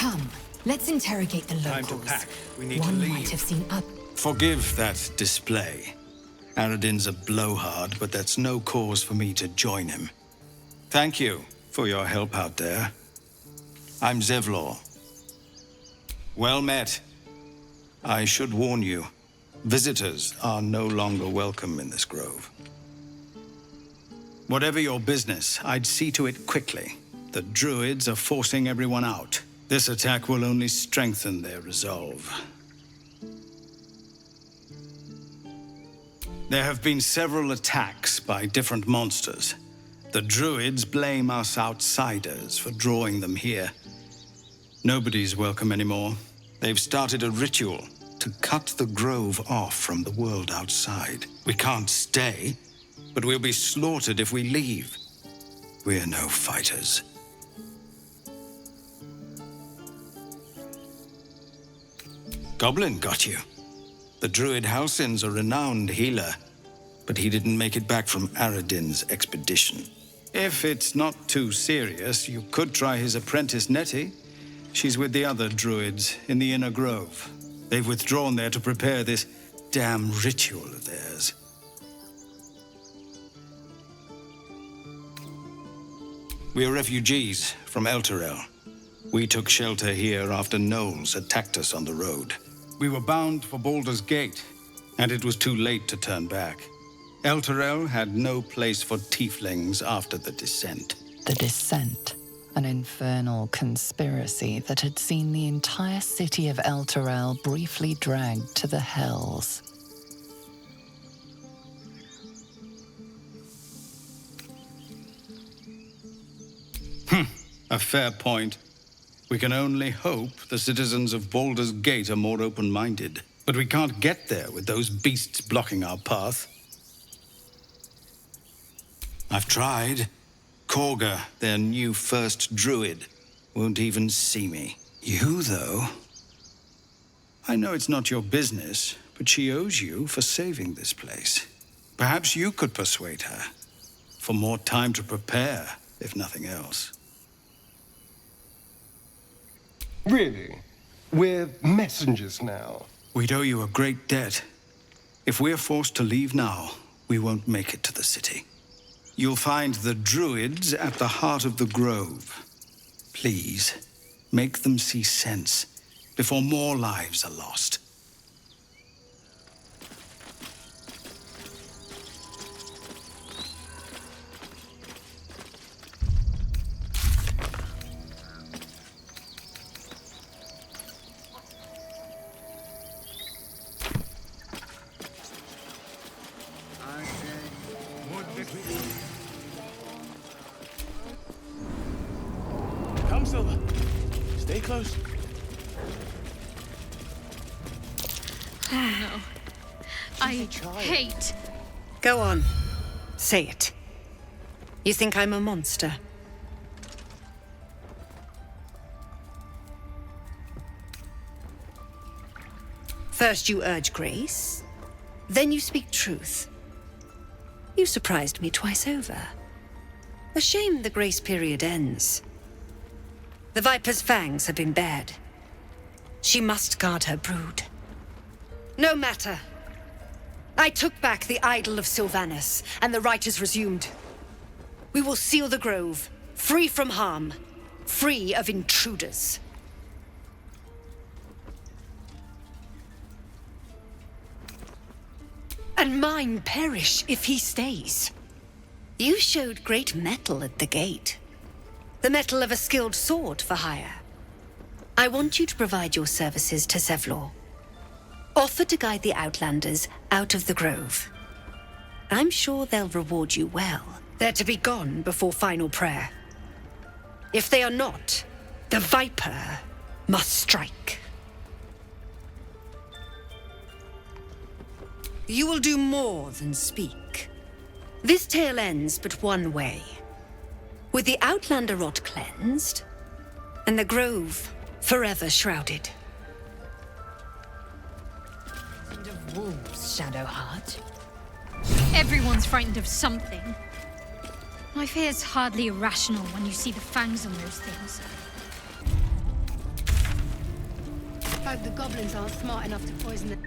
Come, let's interrogate the locals. Time to pack. We need to One leave. might have seen up. Forgive that display. Aradin's a blowhard, but that's no cause for me to join him. Thank you for your help out there. I'm Zevlor. Well met. I should warn you, visitors are no longer welcome in this grove. Whatever your business, I'd see to it quickly. The druids are forcing everyone out. This attack will only strengthen their resolve. There have been several attacks by different monsters. The druids blame us outsiders for drawing them here. Nobody's welcome anymore. They've started a ritual to cut the grove off from the world outside. We can't stay, but we'll be slaughtered if we leave. We're no fighters. Goblin got you. The druid Halsin's a renowned healer, but he didn't make it back from Aradin's expedition. If it's not too serious, you could try his apprentice Nettie. She's with the other druids in the inner grove. They've withdrawn there to prepare this damn ritual of theirs. We are refugees from Elturel. We took shelter here after gnolls attacked us on the road. We were bound for Baldur's Gate, and it was too late to turn back. Elturel had no place for tieflings after the descent. The descent. An infernal conspiracy that had seen the entire city of Elturel briefly dragged to the hells. A fair point. We can only hope the citizens of Baldur's Gate are more open-minded. But we can't get there with those beasts blocking our path. I've tried. Korga, their new first druid, won't even see me. You, though? I know it's not your business, but she owes you for saving this place. Perhaps you could persuade her. For more time to prepare, if nothing else. Really? We're messengers now. We'd owe you a great debt. If we're forced to leave now, we won't make it to the city. You'll find the druids at the heart of the grove. Please, make them see sense before more lives are lost. Come, Silver. Stay close. Oh no. I hate. Go on. Say it. You think I'm a monster? First you urge grace, then you speak truth. You surprised me twice over. A shame the grace period ends. The Viper's fangs have been bared. She must guard her brood. No matter. I took back the idol of Sylvanus, and the rite is resumed. We will seal the grove, free from harm, free of intruders. And mine perish if he stays. You showed great mettle at the gate. The mettle of a skilled sword for hire. I want you to provide your services to Zevlor. Offer to guide the Outlanders out of the grove. I'm sure they'll reward you well. They're to be gone before final prayer. If they are not, the Viper must strike. You will do more than speak. This tale ends but one way. With the Outlander rot cleansed, and the grove forever shrouded. Frightened of wolves, Shadowheart. Everyone's frightened of something. My fear's hardly irrational when you see the fangs on those things. Hope the goblins aren't smart enough to poison the...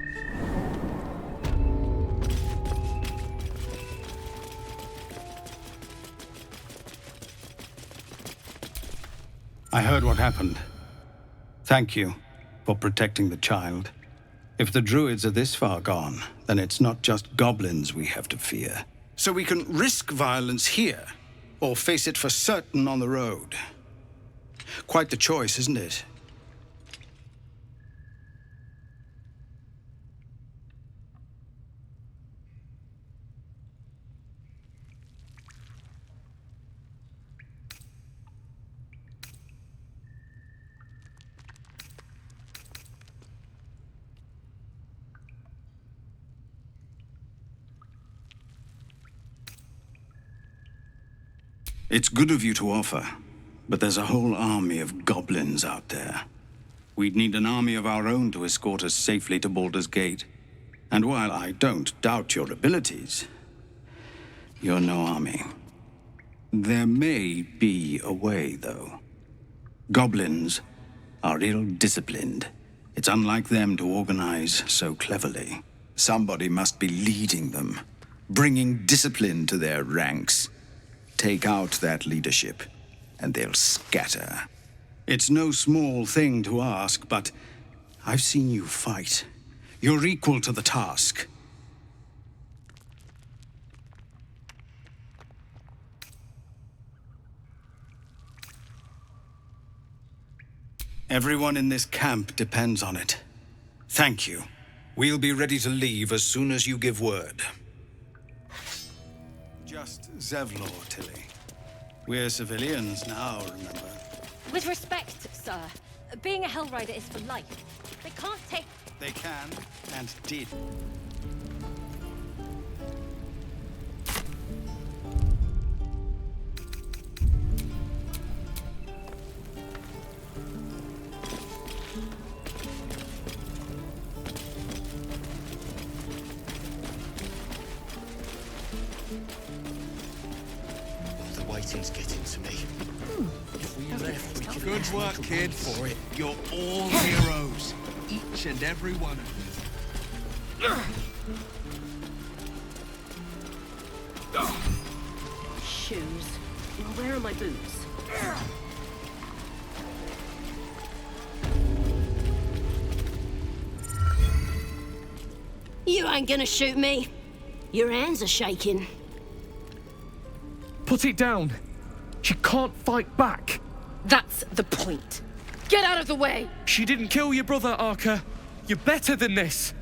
I heard what happened. Thank you for protecting the child. If the druids are this far gone, then it's not just goblins we have to fear. So we can risk violence here, or face it for certain on the road. Quite the choice, isn't it? It's good of you to offer, but there's a whole army of goblins out there. We'd need an army of our own to escort us safely to Baldur's Gate. And while I don't doubt your abilities, you're no army. There may be a way, though. Goblins are ill-disciplined. It's unlike them to organize so cleverly. Somebody must be leading them, bringing discipline to their ranks. Take out that leadership, and they'll scatter. It's no small thing to ask, but I've seen you fight. You're equal to the task. Everyone in this camp depends on it. Thank you. We'll be ready to leave as soon as you give word. Just Zevlor, Tilly. We're civilians now, remember? With respect, sir, being a Hellrider is for life. They can't take... They can, and did. Waiting's getting to me. If we left, we could... Good work, kids. For it. You're all heroes. Each and every one of you. Shoes. Well, where are my boots? You ain't gonna shoot me. Your hands are shaking. Put it down. She can't fight back. That's the point. Get out of the way! She didn't kill your brother, Arca. You're better than this.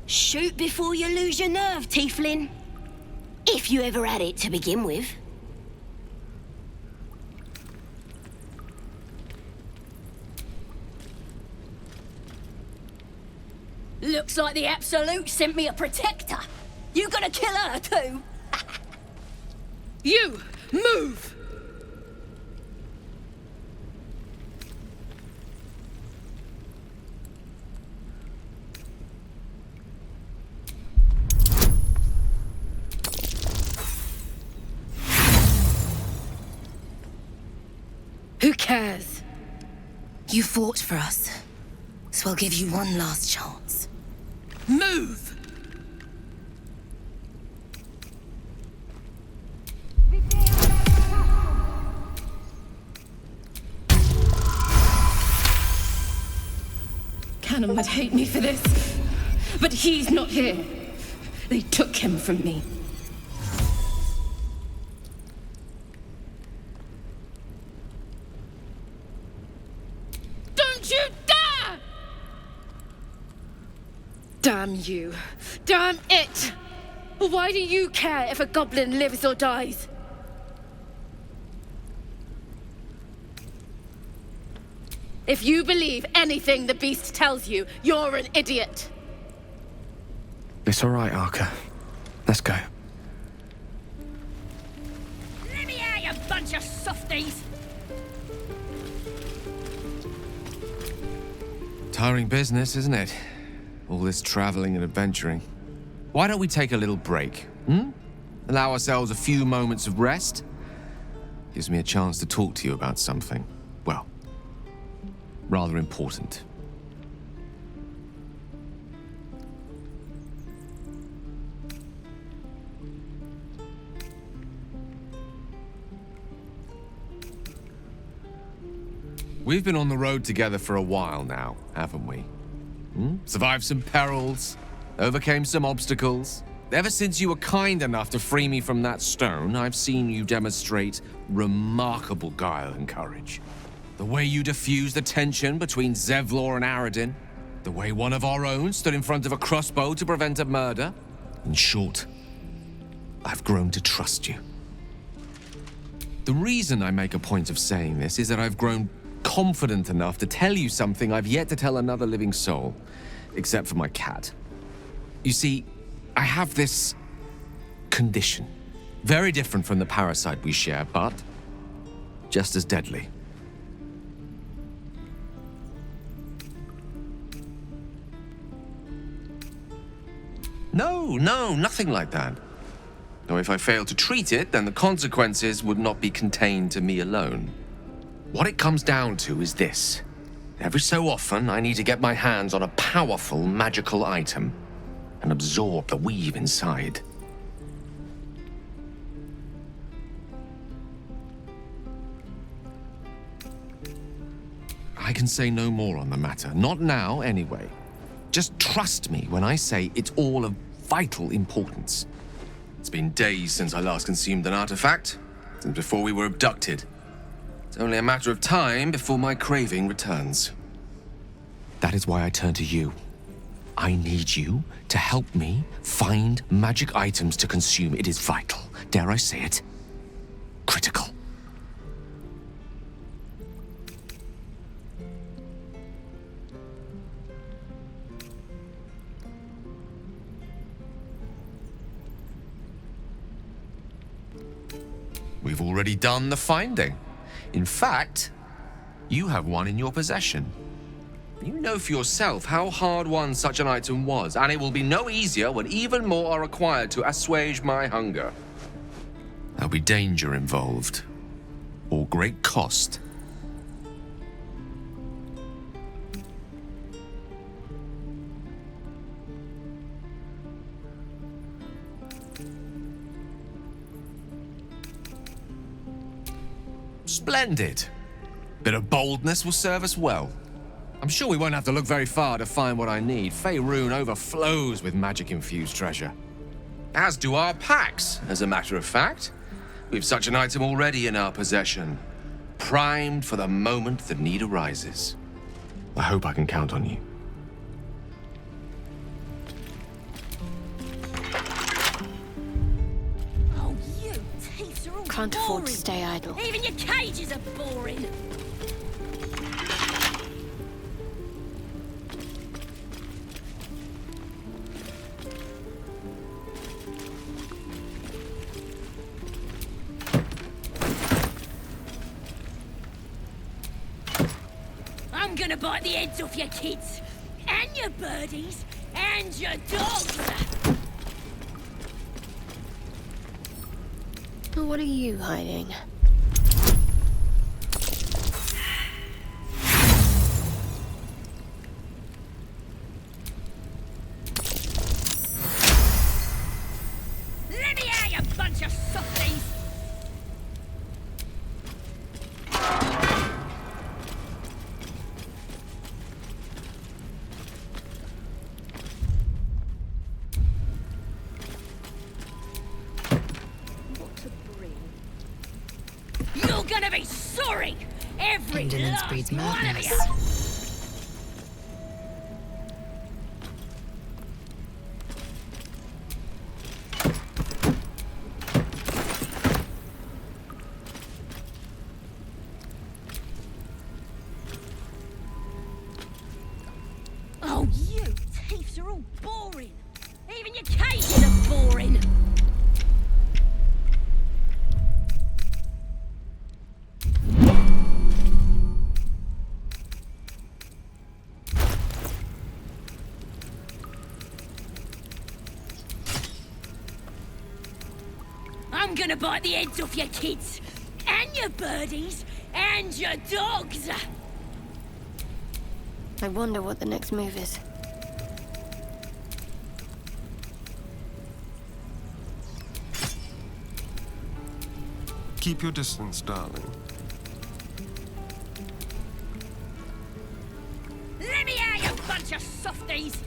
Shoot before you lose your nerve, Tiefling. If you ever had it to begin with. Looks like the Absolute sent me a protector. You gonna kill her too? You! Move! Who cares? You fought for us, so I'll give you one last chance. Move! Cannon would hate me for this, but he's not here. They took him from me. Don't you dare! Damn you. Damn it! Why do you care if a goblin lives or dies? If you believe anything the beast tells you, you're an idiot. It's all right, Arca. Let's go. Let me out, you bunch of softies! Tiring business, isn't it? All this traveling and adventuring. Why don't we take a little break, Allow ourselves a few moments of rest? Gives me a chance to talk to you about something, well, rather important. We've been on the road together for a while now, haven't we? Survived some perils, overcame some obstacles. Ever since you were kind enough to free me from that stone, I've seen you demonstrate remarkable guile and courage. The way you diffused the tension between Zevlor and Aradin, the way one of our own stood in front of a crossbow to prevent a murder. In short, I've grown to trust you. The reason I make a point of saying this is that I've grown confident enough to tell you something I've yet to tell another living soul, except for my cat. You see, I have this condition, very different from the parasite we share, but just as deadly. No, nothing like that. Though if I fail to treat it, then the consequences would not be contained to me alone. What it comes down to is this. Every so often, I need to get my hands on a powerful magical item and absorb the weave inside. I can say no more on the matter. Not now, anyway. Just trust me when I say it's all of vital importance. It's been days since I last consumed an artifact, since before we were abducted. It's only a matter of time before my craving returns. That is why I turn to you. I need you to help me find magic items to consume. It is vital. Dare I say it? Critical. We've already done the finding. In fact, you have one in your possession. You know for yourself how hard-won such an item was, and it will be no easier when even more are required to assuage my hunger. There'll be danger involved, or great cost. Splendid. Bit of boldness will serve us well. I'm sure we won't have to look very far to find what I need. Faerun overflows with magic-infused treasure. As do our packs, as a matter of fact. We've such an item already in our possession, primed for the moment the need arises. I hope I can count on you. Oh, you thieves are all Can't afford to stay idle. Even your cages are boring. I'm gonna bite the heads off your kids, and your birdies, and your dogs! What are you hiding? Let me out, you bunch of softies! You're gonna be sorry! Every Indolence last breeds one of madness. you! Oh, you thieves are all boring! Even your cages are boring! I'm gonna bite the heads off your kids, and your birdies, and your dogs! I wonder what the next move is. Keep your distance, darling. Let me out, you bunch of softies!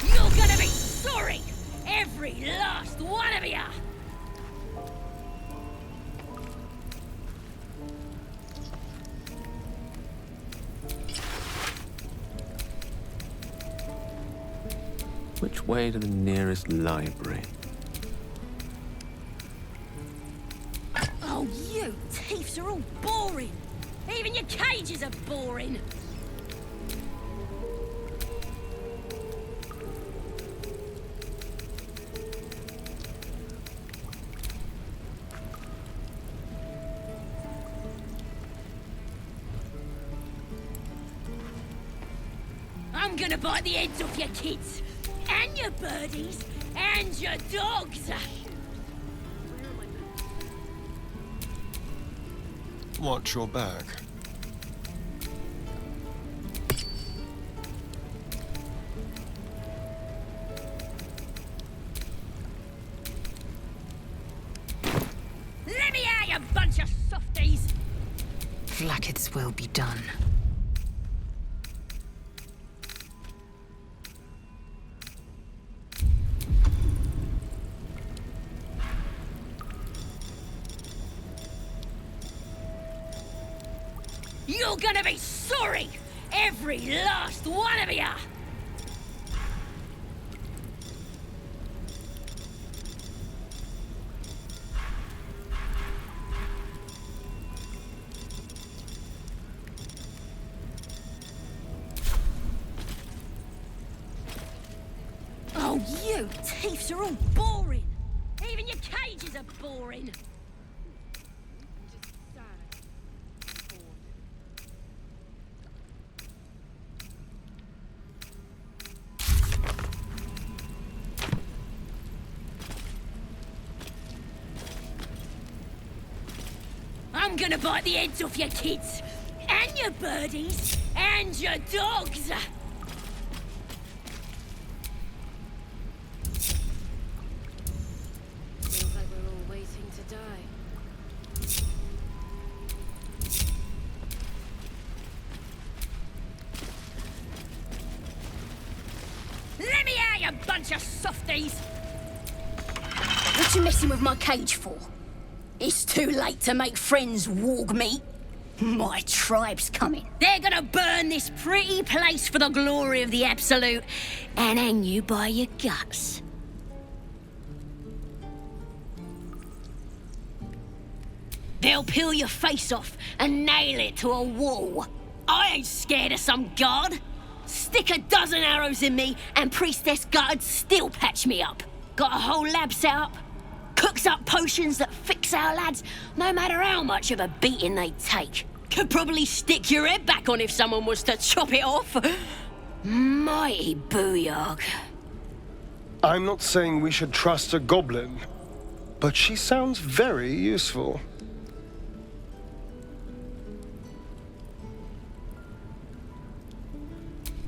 You're gonna be sorry! Every last one of ya! Which way to the nearest library? Oh, you thieves are all boring! Even your cages are boring! I'm gonna bite the heads off your kids! And your birdies! And your dogs! Watch your back. Let me out, you bunch of softies! Flackets will be done. You're gonna be sorry! Every last one of ya! Oh, you thieves are all boring! Even your cages are boring! I'm gonna bite the heads off your kids! And your birdies! And your dogs! Feels like we're all waiting to die. Let me out, you bunch of softies! What you messing with my cage for? It's too late to make friends, warg meat. My tribe's coming. They're gonna burn this pretty place for the glory of the Absolute and hang you by your guts. They'll peel your face off and nail it to a wall. I ain't scared of some god. Stick a dozen arrows in me and Priestess Gut'd still patch me up. Got a whole lab set up. Cooks up potions that fix our lads, no matter how much of a beating they take. Could probably stick your head back on if someone was to chop it off. Mighty booyog. I'm not saying we should trust a goblin, but she sounds very useful.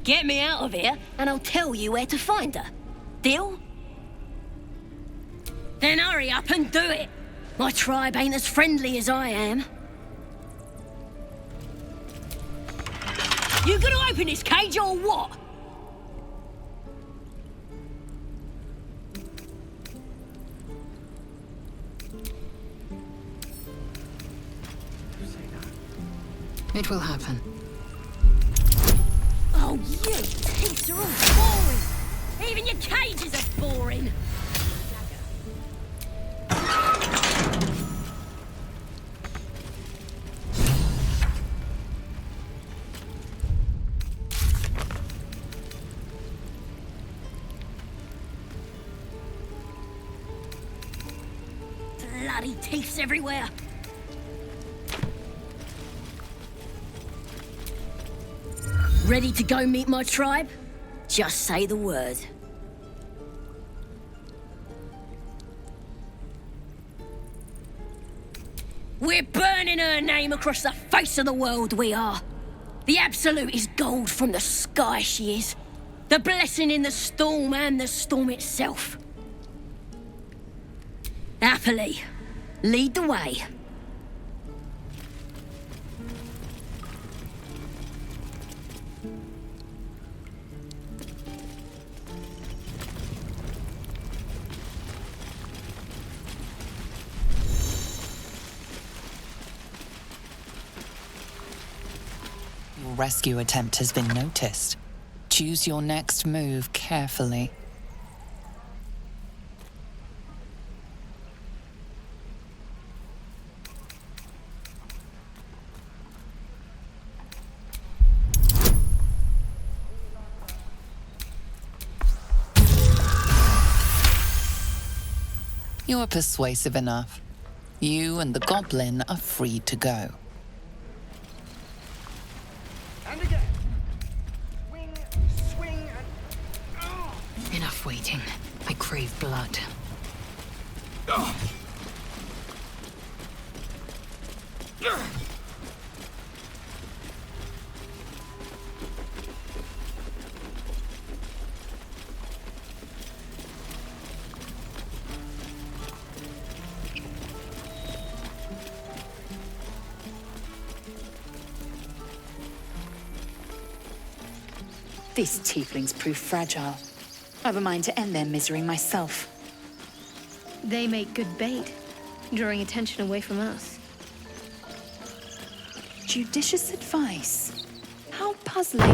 Get me out of here, and I'll tell you where to find her. Deal? Then hurry up and do it. My tribe ain't as friendly as I am. You gonna open this cage or what? It will happen. Oh, you thieves are all boring. Even your cages are boring. Bloody thieves everywhere. Ready to go meet my tribe? Just say the word. We're burning her name across the face of the world, we are. The Absolute is gold from the sky, she is. The blessing in the storm and the storm itself. Happily, lead the way. Your rescue attempt has been noticed. Choose your next move carefully. You're persuasive enough. You and the goblin are free to go. And again. Swing and... Enough waiting. I crave blood. These tieflings prove fragile. I've a mind to end their misery myself. They make good bait, drawing attention away from us. Judicious advice. How puzzling.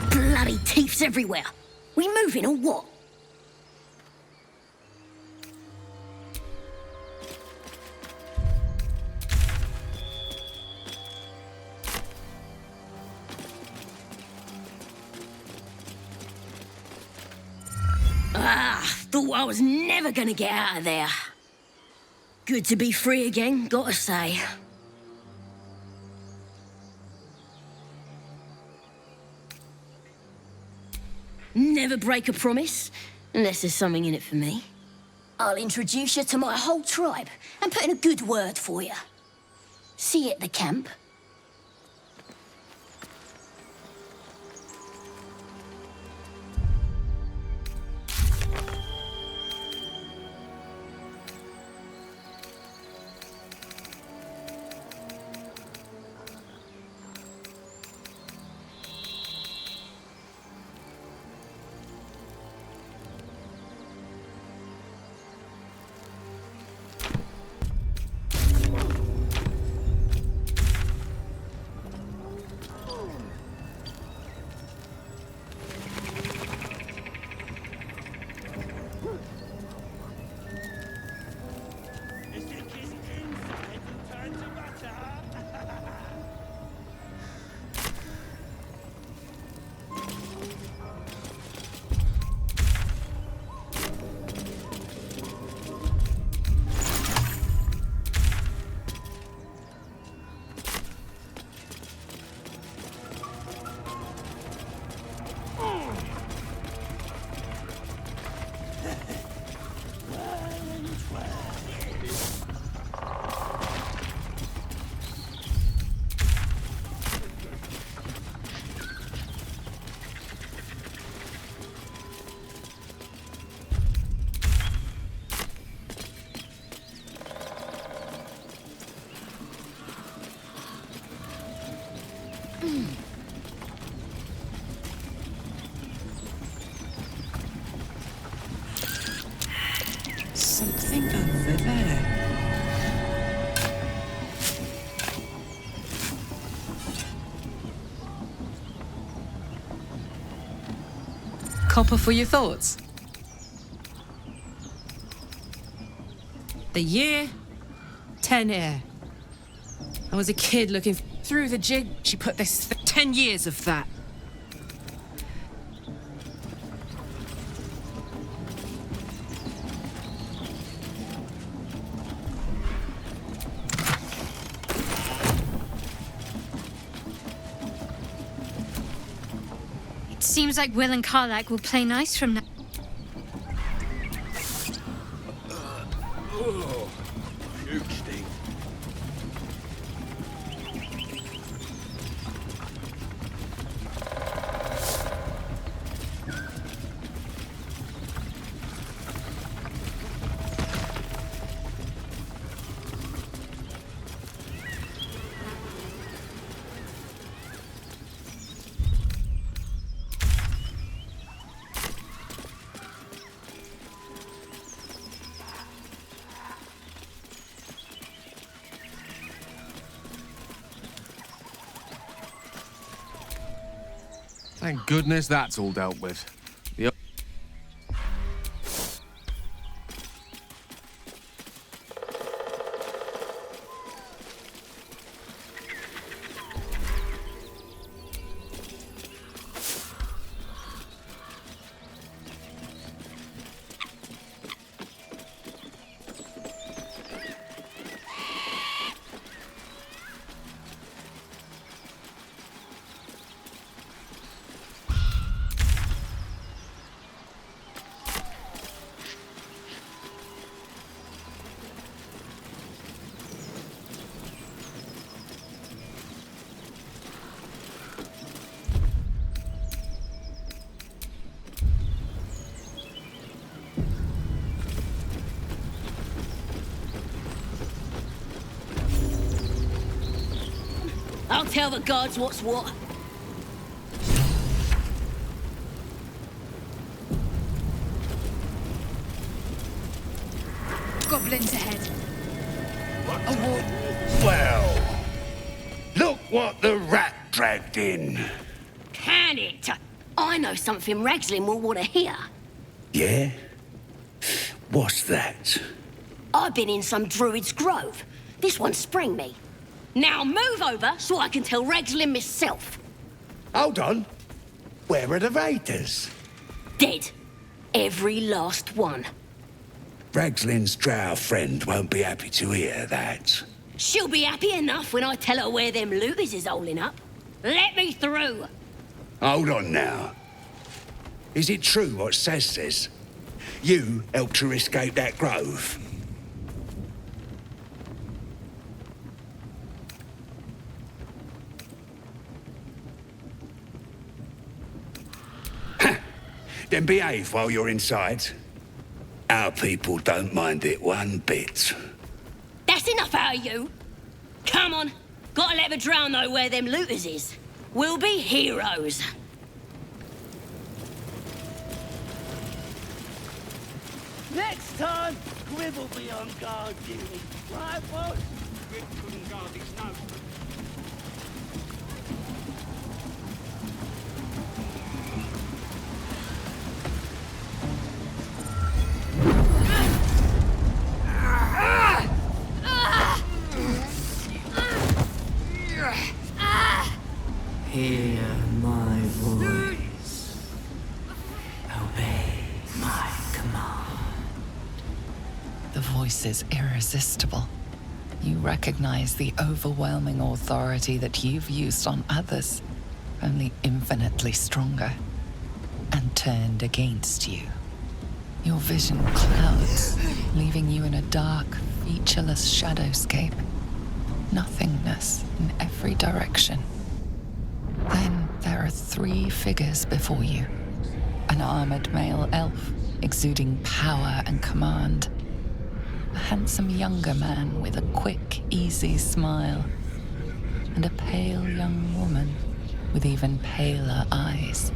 Bloody teeths everywhere. We moving or what? Thought I was never gonna get out of there. Good to be free again, gotta say. Never break a promise, unless there's something in it for me. I'll introduce you to my whole tribe and put in a good word for you. See you at the camp. Something over there. Copper for your thoughts. The year, 10 air. I was a kid looking through the jig. She put this 10 years of that. It seems like Will and Karlak will play nice from now. Huge thing. Thank goodness that's all dealt with. The I'll tell the gods what's what. Goblins ahead. A war. Well, look what the rat dragged in. Can it? I know something Ragslin will want to hear. Yeah? What's that? I've been in some druid's grove. This one sprang me. Now move over so I can tell Ragslin myself. Hold on. Where are the raiders? Dead. Every last one. Ragslin's drow friend won't be happy to hear that. She'll be happy enough when I tell her where them looters is holding up. Let me through. Hold on now. Is it true what Saz says? You helped her escape that grove? Then behave while you're inside. Our people don't mind it one bit. That's enough out of you. Come on. Gotta let the drow know where them looters is. We'll be heroes. Next time, Grib will be on guard duty. Right, boss? Grib couldn't guard his nose. Hear my voice. Obey my command. The voice is irresistible. You recognize the overwhelming authority that you've used on others, only infinitely stronger, and turned against you. Your vision clouds, leaving you in a dark, featureless shadowscape. Nothingness in every direction. Then there are 3 figures before you. An armored male elf, exuding power and command. A handsome younger man with a quick, easy smile. And a pale young woman with even paler eyes.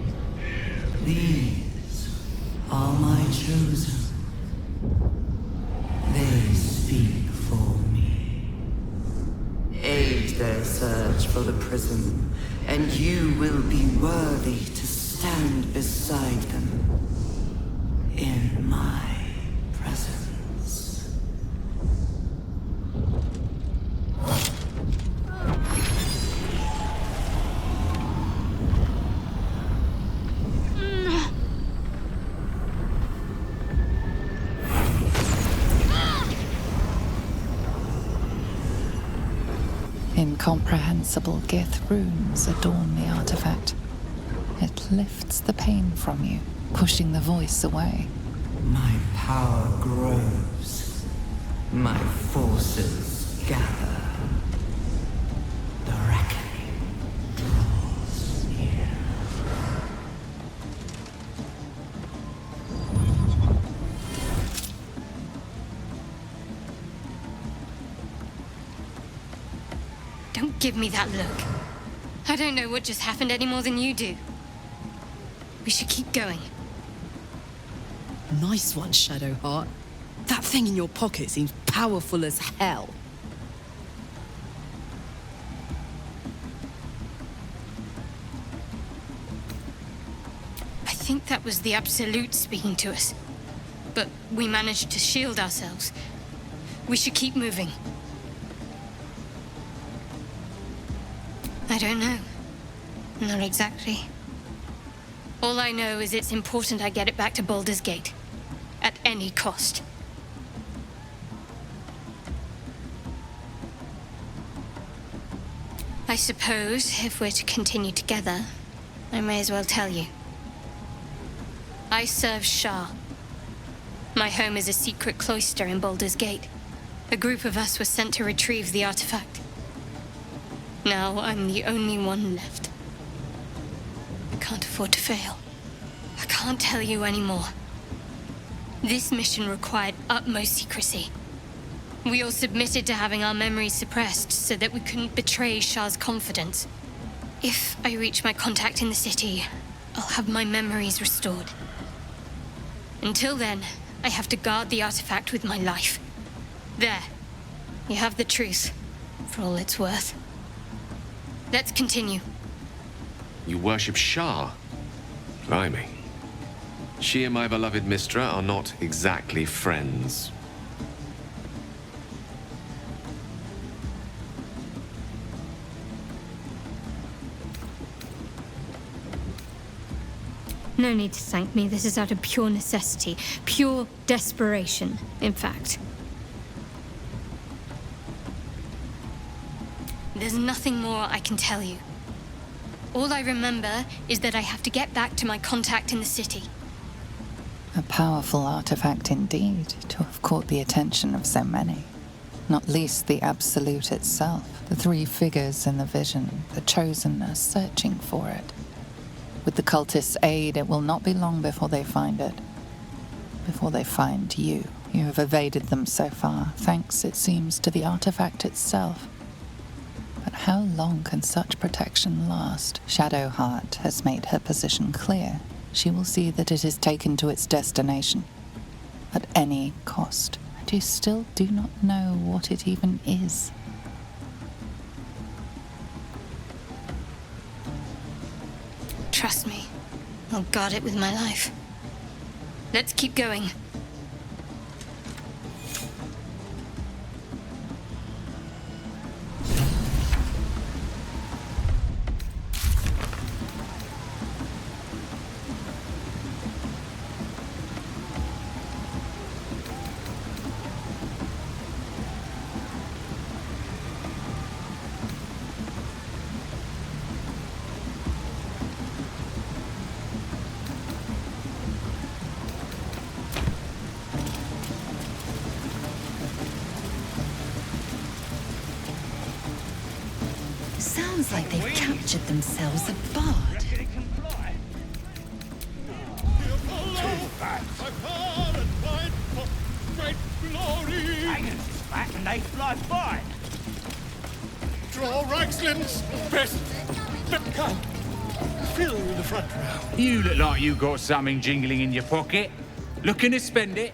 These are my chosen. They speak for me. Aid their search for the prism, and you will be worthy to stand beside them in my presence. Incomprehensible Gith runes adorn the artifact. It lifts the pain from you, pushing the voice away. My power grows. My forces gather. The reckoning draws near. Don't give me that look. I don't know what just happened any more than you do. We should keep going. Nice one, Shadowheart. That thing in your pocket seems powerful as hell. I think that was the Absolute speaking to us. But we managed to shield ourselves. We should keep moving. I don't know. Not exactly. All I know is it's important I get it back to Baldur's Gate. At any cost. I suppose, if we're to continue together, I may as well tell you. I serve Shah. My home is a secret cloister in Baldur's Gate. A group of us were sent to retrieve the artifact. Now I'm the only one left. I can't afford to fail. I can't tell you anymore. This mission required utmost secrecy. We all submitted to having our memories suppressed so that we couldn't betray Shah's confidence. If I reach my contact in the city, I'll have my memories restored. Until then, I have to guard the artifact with my life. There. You have the truth, for all it's worth. Let's continue. You worship Shah? Blimey. She and my beloved Mistra are not exactly friends. No need to thank me. This is out of pure necessity. Pure desperation, in fact. There's nothing more I can tell you. All I remember is that I have to get back to my contact in the city. A powerful artifact indeed, to have caught the attention of so many. Not least the Absolute itself, the three figures in the vision, the Chosen are searching for it. With the cultists' aid, it will not be long before they find it. Before they find you. You have evaded them so far, thanks, it seems, to the artifact itself. But how long can such protection last? Shadowheart has made her position clear. She will see that it is taken to its destination. At any cost. And you still do not know what it even is. Trust me. I'll guard it with my life. Let's keep going. Sounds like they've captured themselves a bard. Hangers back and they fly fine. Draw Reichslin's best. Come, fill the front row. You look like you got something jingling in your pocket. Looking to spend it?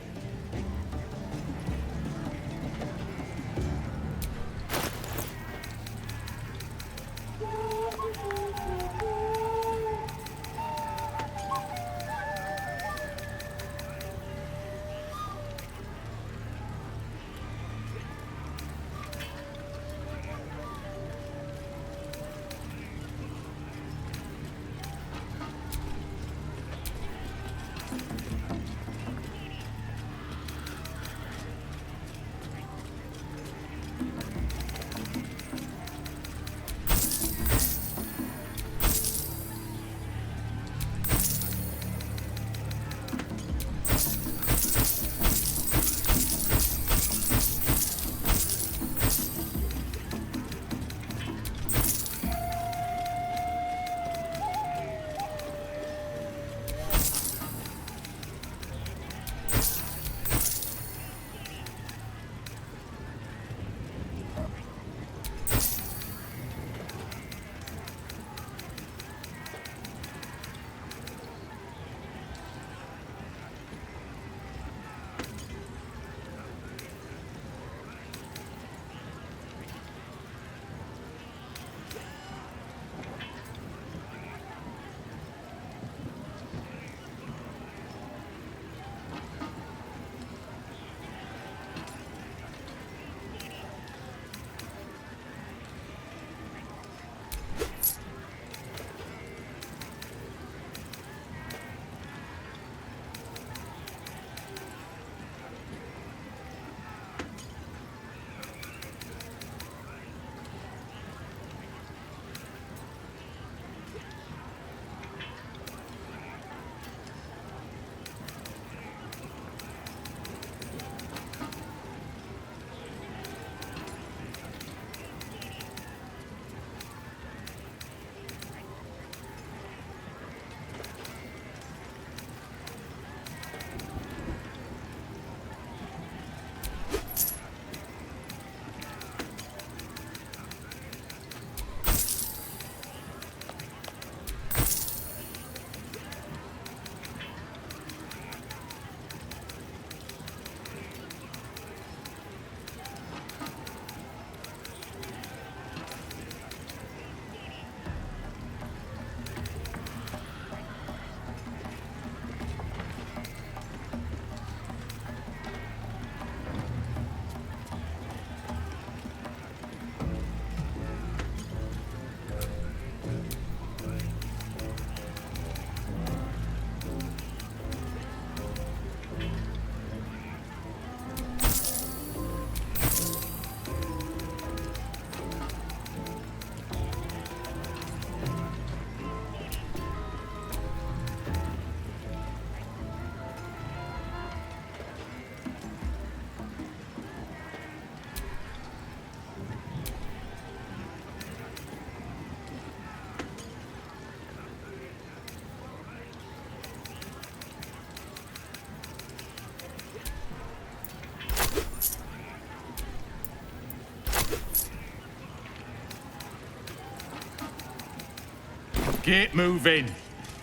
Get moving.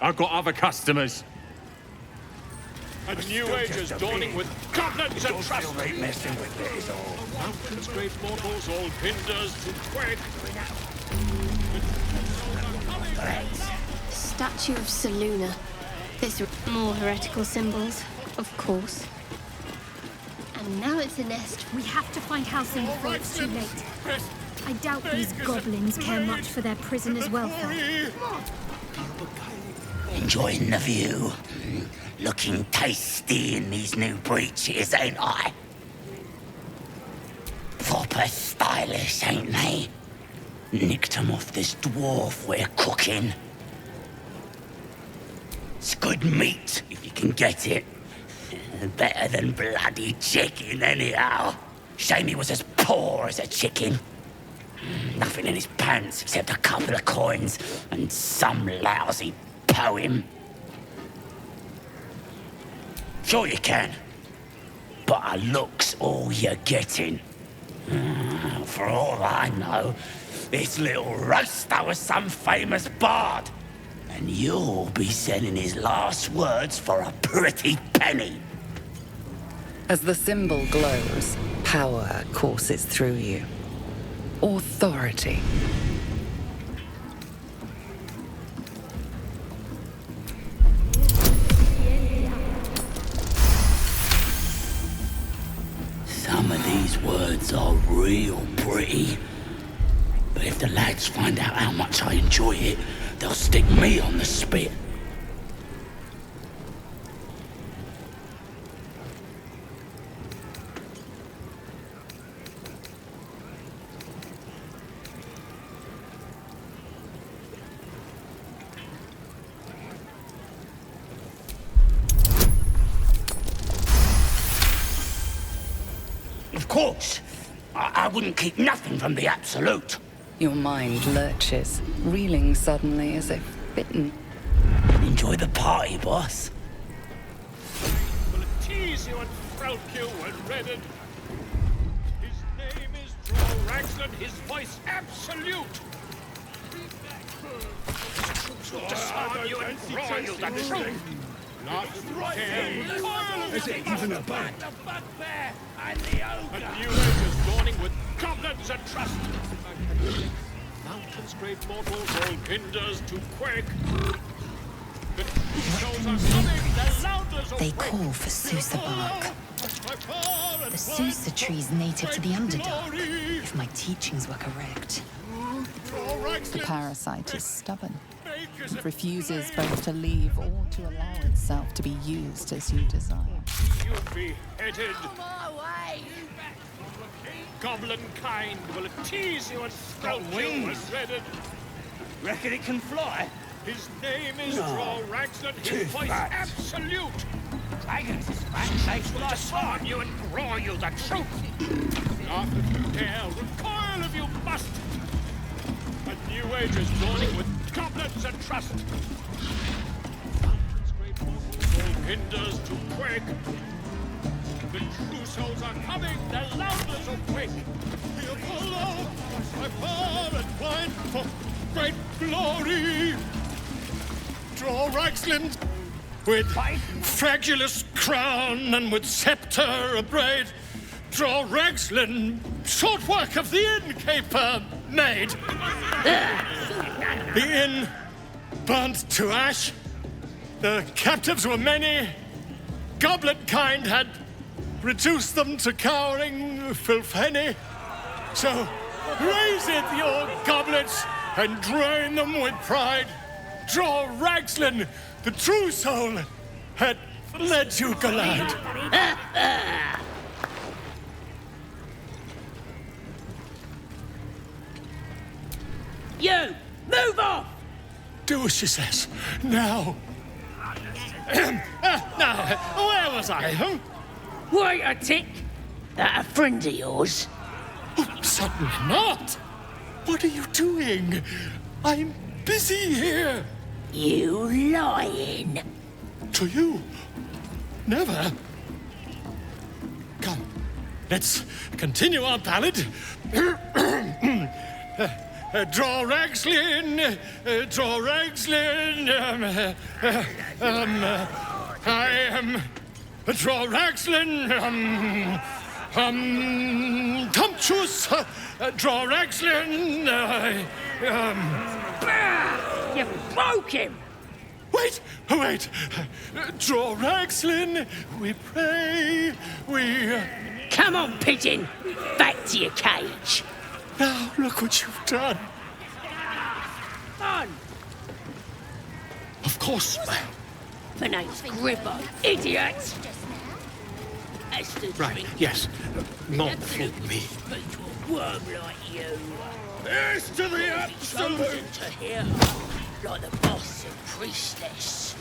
I've got other customers. A new age is dawning with goblins and trust. Messing with it is all. Mountains, great mortals, all hinders to quake. Statue of Seluna. There's more heretical symbols, of course. And now it's a nest. We have to find Halcyon before it's too late. I doubt these goblins care much for their prisoners' welfare. Enjoying the view. Looking tasty in these new breeches, ain't I? Proper stylish, ain't they? Nicked 'em off this dwarf we're cooking. It's good meat, if you can get it. Better than bloody chicken, anyhow. Shame he was as poor as a chicken. Nothing in his pants except a couple of coins and some lousy poem. Sure you can. But a look's all you're getting. For all I know, this little roaster was some famous bard. And you'll be selling his last words for a pretty penny. As the symbol glows, power courses through you. Authority. Some of these words are real pretty. But if the lads find out how much I enjoy it, they'll stick me on the spit. Of course, I wouldn't keep nothing from the absolute. Your mind lurches, reeling suddenly as if bitten. Enjoy the party, boss. Will it tease you and frowk you and redden? His name is Droll Raxland, his voice absolute. Disarm you and broil you the truth. Not care. Is it even a bat? The bugbear and the ogre. A new age is dawning with goblins and trust. Mountains, great mortals, all hinders to quake. The shows are coming, the louders They call for Sousa bark. The Sousa tree is native to the Underdark, if my teachings were correct. The parasite is stubborn. It refuses both to leave or to allow itself to be used as you desire. You'll be headed. Goblin kind will it tease you and scout you and dreaded. Reckon it can fly? His name is No. Droll Raxland, Too his voice fat. absolute. Dragons is fat, shapes Will like disarm you and broil you the truth. Laugh if you dare, recoil if you must. A new age is dawning with goblins and trust. Mountains, great mortals, all hinders to quake. The true souls are coming, the louders awake. The Apollo, by far and wide, for great glory. Draw Raxland with fragulous crown and with scepter abraid. Draw Raxland, short work of the innkeeper made. The inn burnt to ash. The captives were many. Goblet kind had reduced them to cowering filfenny. So raise it, your goblets, and drain them with pride. Draw Raxland, the true soul, had led you glide. You! Move off! Do as she says. Now. Now, where was I? Wait a tick! That a friend of yours? Certainly not. What are you doing? I'm busy here. You lying. To you? Never. Come, let's continue our ballad. Drorexlin, I am Drorexlin, Tumptuous, Drorexlin, You broke him! Wait! Drorexlin, we pray, we... Come on, pigeon! Back to your cage! Now, look what you've done. On! Of course. The name's Gripper, idiot! That's the Right, yes. Not for me. Speak to a worm like you. Here's to the absolute! Chosen to hear like the boss and priestess.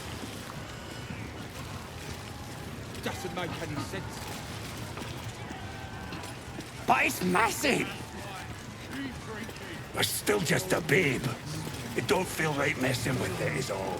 Doesn't make any sense. But it's massive. We're still just a babe. It don't feel right messing with it is all.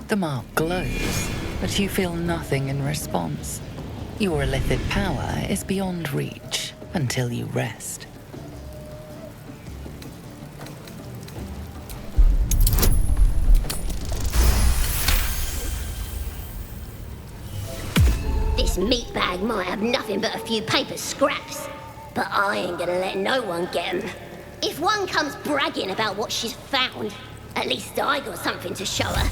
The mark glows, but you feel nothing in response. Your illithid power is beyond reach until you rest. This meatbag might have nothing but a few paper scraps, but I ain't gonna let no one get 'em. If one comes bragging about what she's found, at least I got something to show her.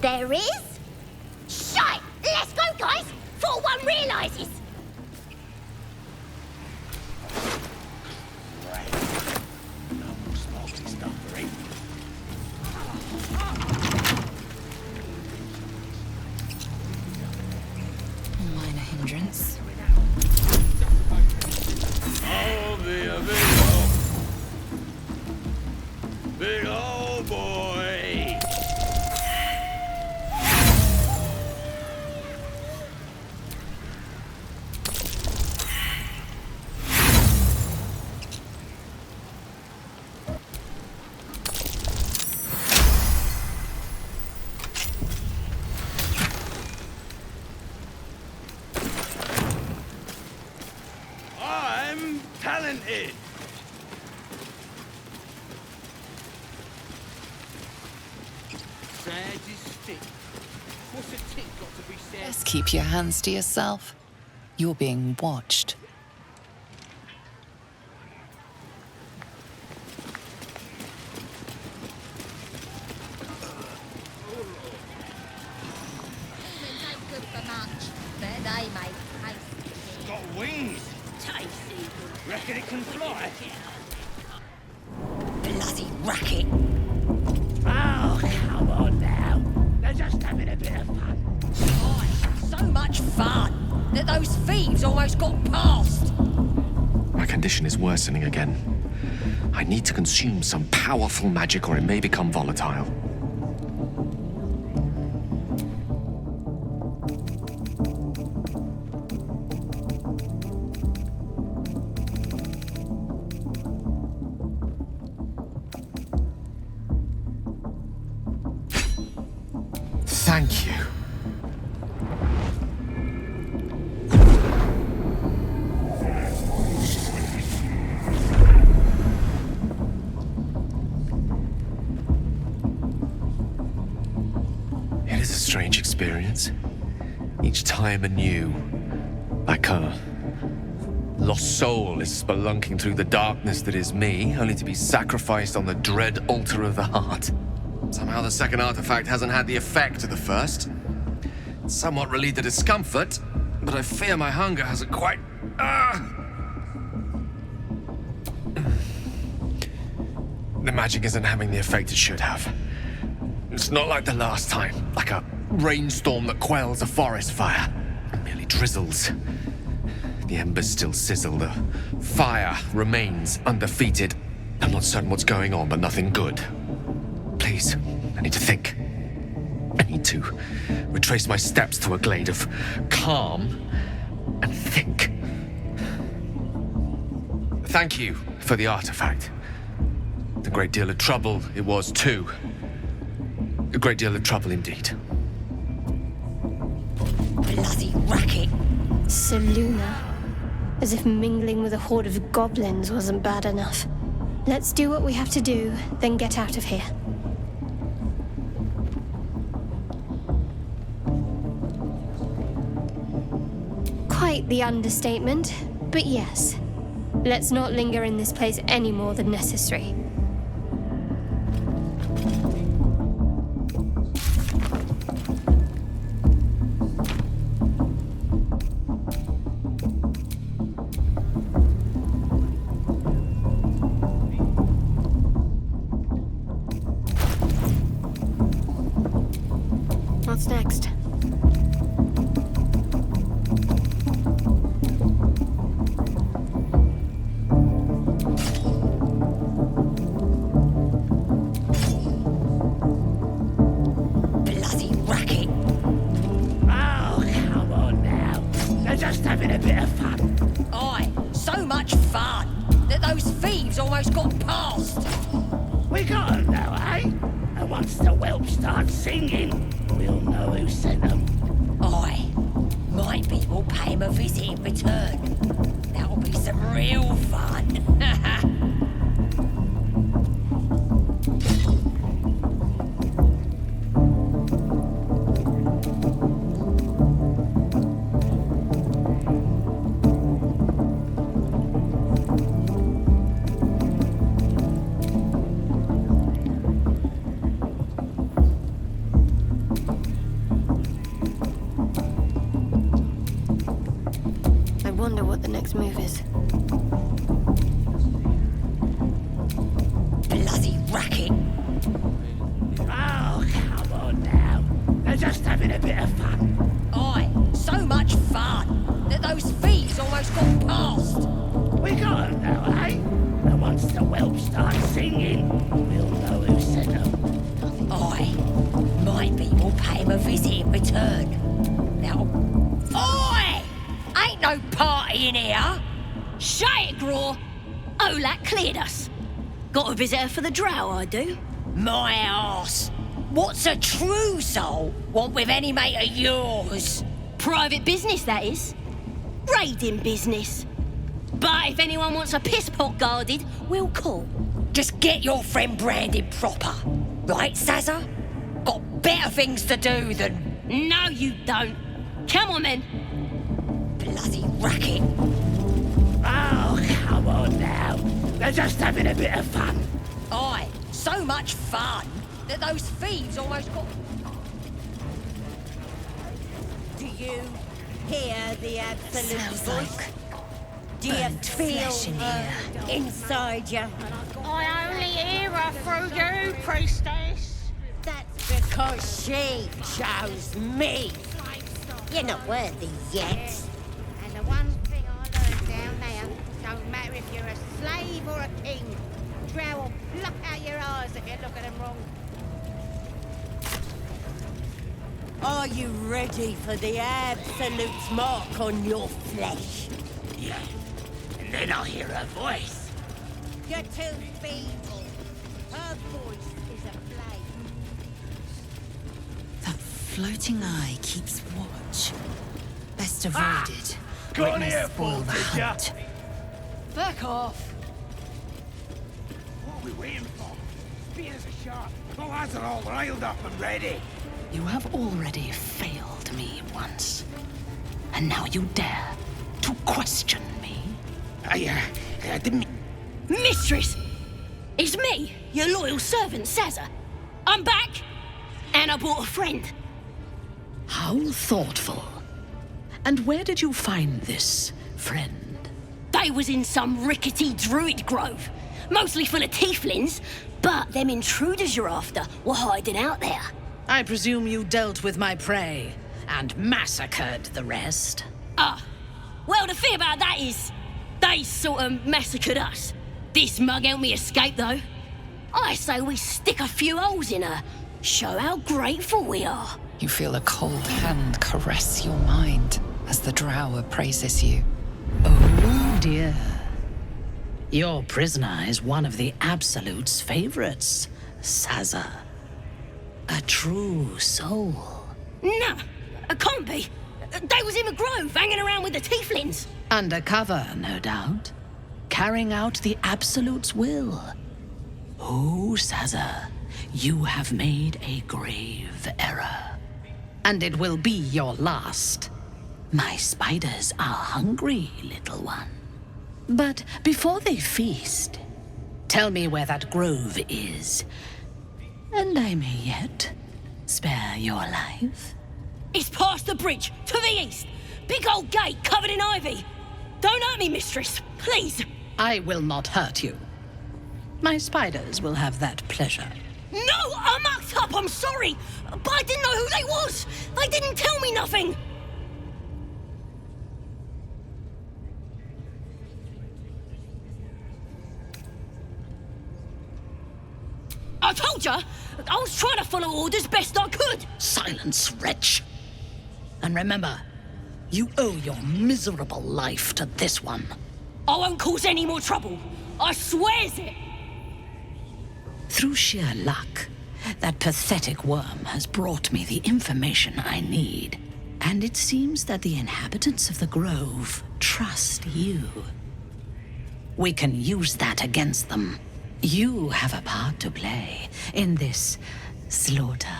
There is? Shite! Let's go, guys! Before one realises! Minor hindrance. I'll be a big old boy. I'm talented. Sad is stick. What's a tick got to be said? Just keep your hands to yourself. You're being watched. Got wings. Reckon it can fly? Bloody racket. Oh, come on now. They're just having a bit of fun. So much fun that those thieves almost got past. My condition is worsening again. I need to consume some powerful magic or it may become volatile. Thank you. experience. Each time anew. Like a lost soul is spelunking through the darkness that is me, only to be sacrificed on the dread altar of the heart. Somehow the second artifact hasn't had the effect of the first. It's somewhat relieved the discomfort, but I fear my hunger hasn't quite... The magic isn't having the effect it should have. It's not like the last time, like a rainstorm that quells a forest fire. It merely drizzles. The embers still sizzle, the fire remains undefeated. I'm not certain what's going on, but nothing good. Please, I need to think. I need to retrace my steps to a glade of calm and think. Thank you for the artifact. A great deal of trouble it was too. A great deal of trouble indeed. Bloody racket. Saluna. As if mingling with a horde of goblins wasn't bad enough. Let's do what we have to do, then get out of here. Quite the understatement, but yes. Let's not linger in this place any more than necessary. What's next? Bloody racket. Oh, come on now. They're just having a bit of fun. Aye, so much fun that those thieves almost got past. We got 'em now, eh? And once the whelp starts singing, we'll know who sent them. Aye, maybe we'll pay him a visit in return. That'll be some real fun. I wonder what the next move is. Bloody racket. Oh, come on now. They're just having a bit of fun. Aye, so much fun that those thieves almost got past. We got 'em now, eh? And once the whelp starts singing, we'll know who sent them. Aye, maybe we'll pay him a visit in return. That'll... Oi! Ain't no party in here. Shut it, Graw. Olak cleared us. Got a visitor for the drow, I do. My arse. What's a true soul want with any mate of yours? Private business, that is. Raiding business. But if anyone wants a piss pot guarded, we'll call. Just get your friend branded proper. Right, Sazza? Got better things to do than... No, you don't. Come on, then. Bloody racket. Oh, come on now. They're just having a bit of fun. Aye, so much fun that those thieves almost got... Do you hear the absolute Smells voice? like Do you burnt feel flesh in her inside you? I only hear her through you, priestess. That's because she chose me. You're not worthy yet. And the one thing I learned down there, don't matter if you're a slave or a king, drow will pluck out your eyes if you look at them wrong. Are you ready for the absolute mark on your flesh? Yeah. And then I'll hear her voice. You're too feeble. Her voice is a flame. That floating eye keeps watch. Best avoided. Go on Witness here, spoil the Baldur. hunt. Back off. What are we waiting for? Spears are sharp. My lads are all riled up and ready. You have already failed me once. And now you dare to question me? I didn't... Mistress! It's me, your loyal servant, Sazza. I'm back, and I brought a friend. How thoughtful. And where did you find this friend? They was in some rickety druid grove, mostly full of tieflings, but them intruders you're after were hiding out there. I presume you dealt with my prey and massacred the rest? Well, the thing about that is, they sort of massacred us. This mug helped me escape, though. I say we stick a few holes in her, show how grateful we are. You feel a cold hand caress your mind as the drow praises you. Oh dear. Your prisoner is one of the Absolute's favorites, Sazza. A true soul. Nah, it can't be. They was in the grove, hanging around with the tieflings. Undercover, no doubt. Carrying out the Absolute's will. Oh, Sazza, you have made a grave error. And it will be your last. My spiders are hungry, little one. But before they feast, tell me where that grove is, and I may yet spare your life. It's past the bridge, to the east. Big old gate covered in ivy. Don't hurt me, mistress, please. I will not hurt you. My spiders will have that pleasure. No, I mucked up, I'm sorry. But I didn't know who they was. They didn't tell me nothing. I told ya, I was trying to follow orders best I could. Silence, wretch. And remember, you owe your miserable life to this one. I won't cause any more trouble. I swears it. Through sheer luck, that pathetic worm has brought me the information I need. And it seems that the inhabitants of the grove trust you. We can use that against them. You have a part to play in this slaughter.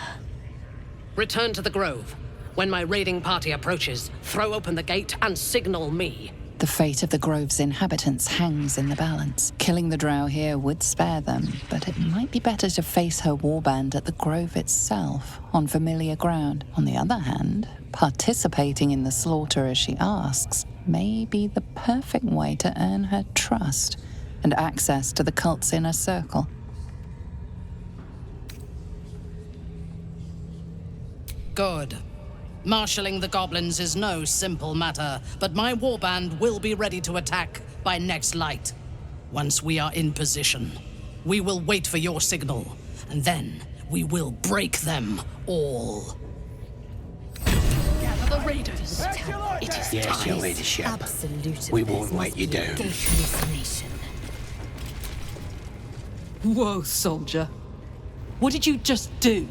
Return to the grove. When my raiding party approaches, throw open the gate and signal me. The fate of the grove's inhabitants hangs in the balance. Killing the drow here would spare them, but it might be better to face her warband at the grove itself, on familiar ground. On the other hand, participating in the slaughter as she asks may be the perfect way to earn her trust and access to the cult's inner circle. Good. Marshalling the goblins is no simple matter, but my warband will be ready to attack by next light. Once we are in position, we will wait for your signal, and then we will break them all. Gather the raiders. It is Yes, your ladyship. We won't let you down. Whoa, soldier. What did you just do?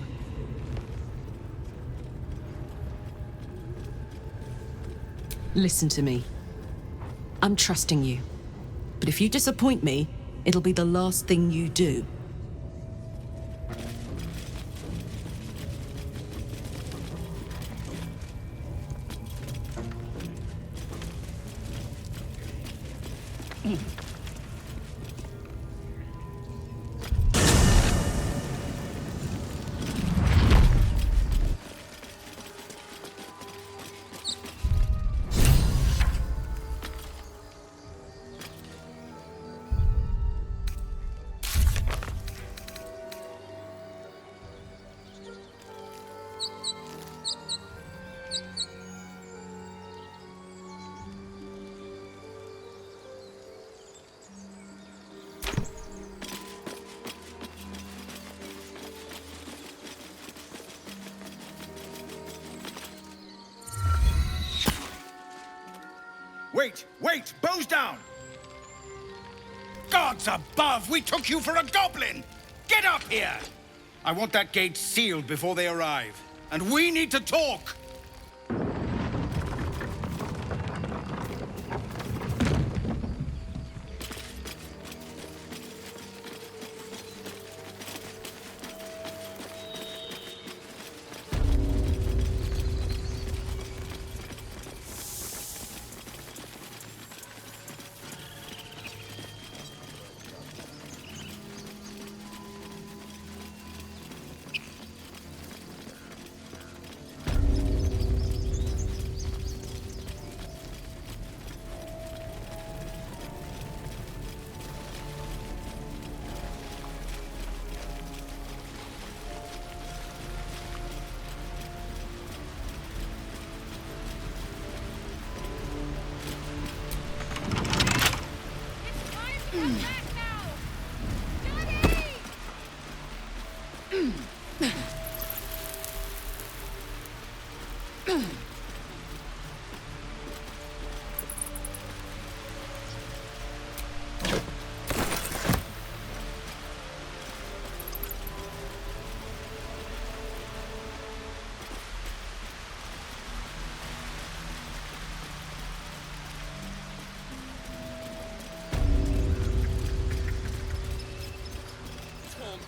Listen to me. I'm trusting you. But if you disappoint me, it'll be the last thing you do. Wait! Bows down! Gods above! We took you for a goblin! Get up here! I want that gate sealed before they arrive. And we need to talk!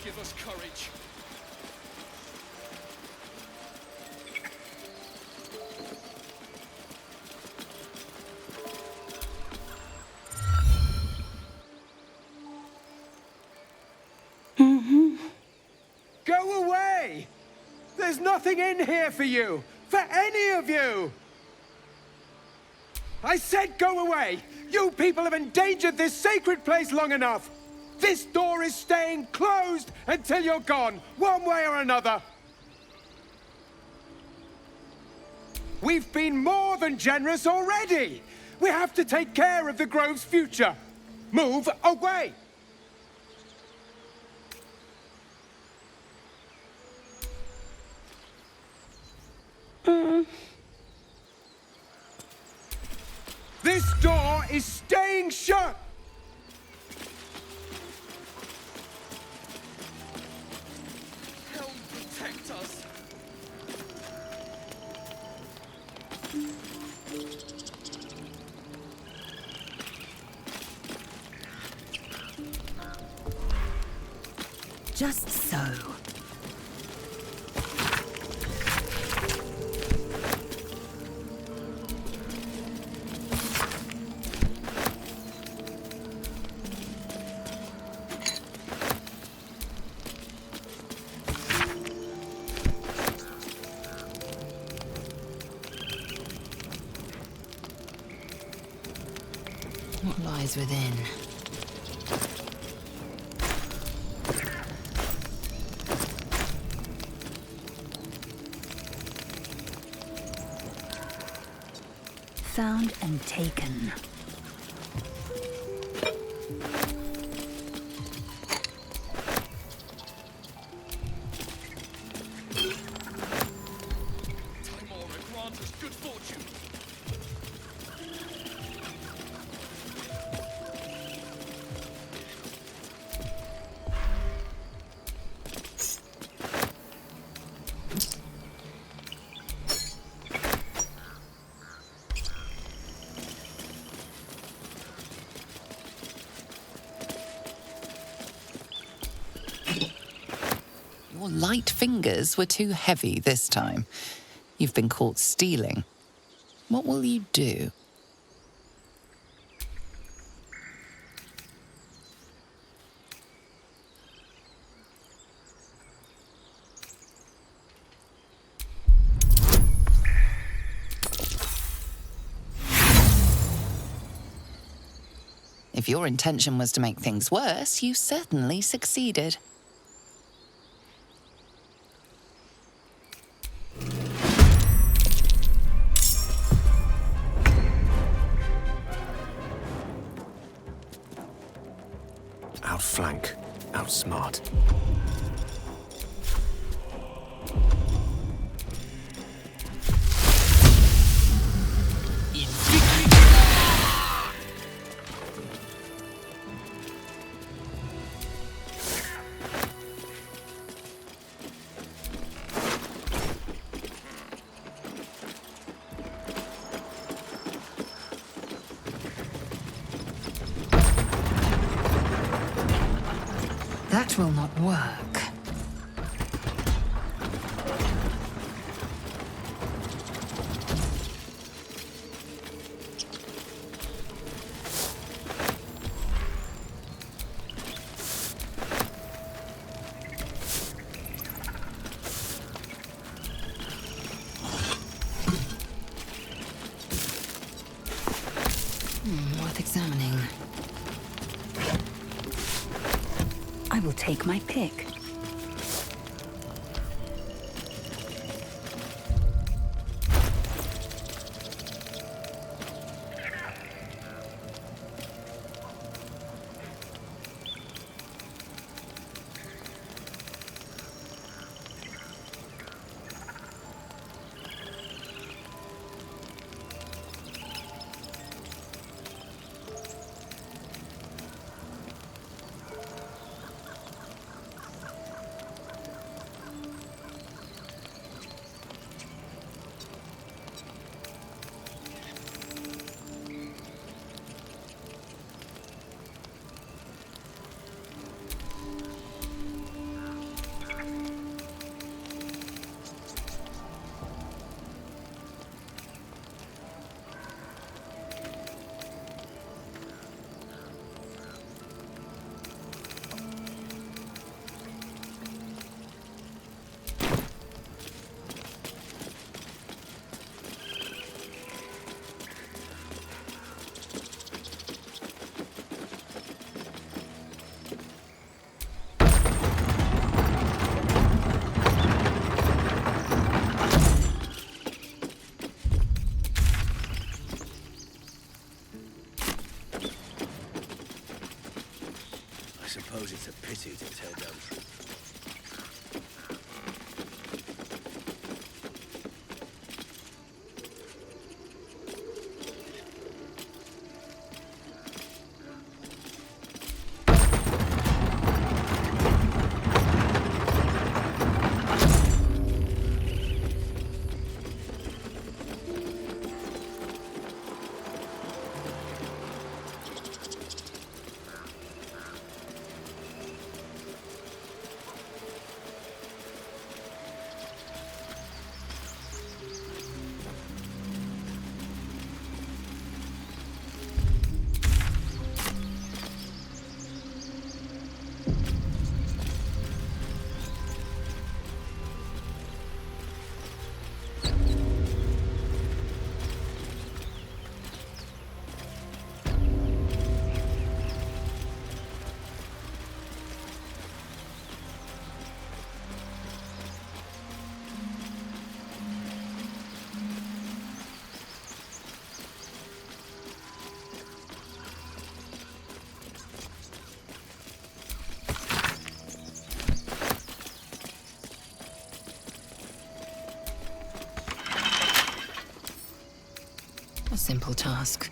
give us courage. Go away! There's nothing in here for you! For any of you! I said go away! You people have endangered this sacred place long enough! This door is staying closed until you're gone, one way or another! We've been more than generous already! We have to take care of the Grove's future! Move away! This door is staying shut! Help protect us. Just so. What lies within? Found and taken. Timora, grant us good fortune. Your light fingers were too heavy this time. You've been caught stealing. What will you do? If your intention was to make things worse, you certainly succeeded. Outflank, outsmart. That will not work. Worth examining. I will take my pick. suppose it's a pity to tear down trees. A simple task.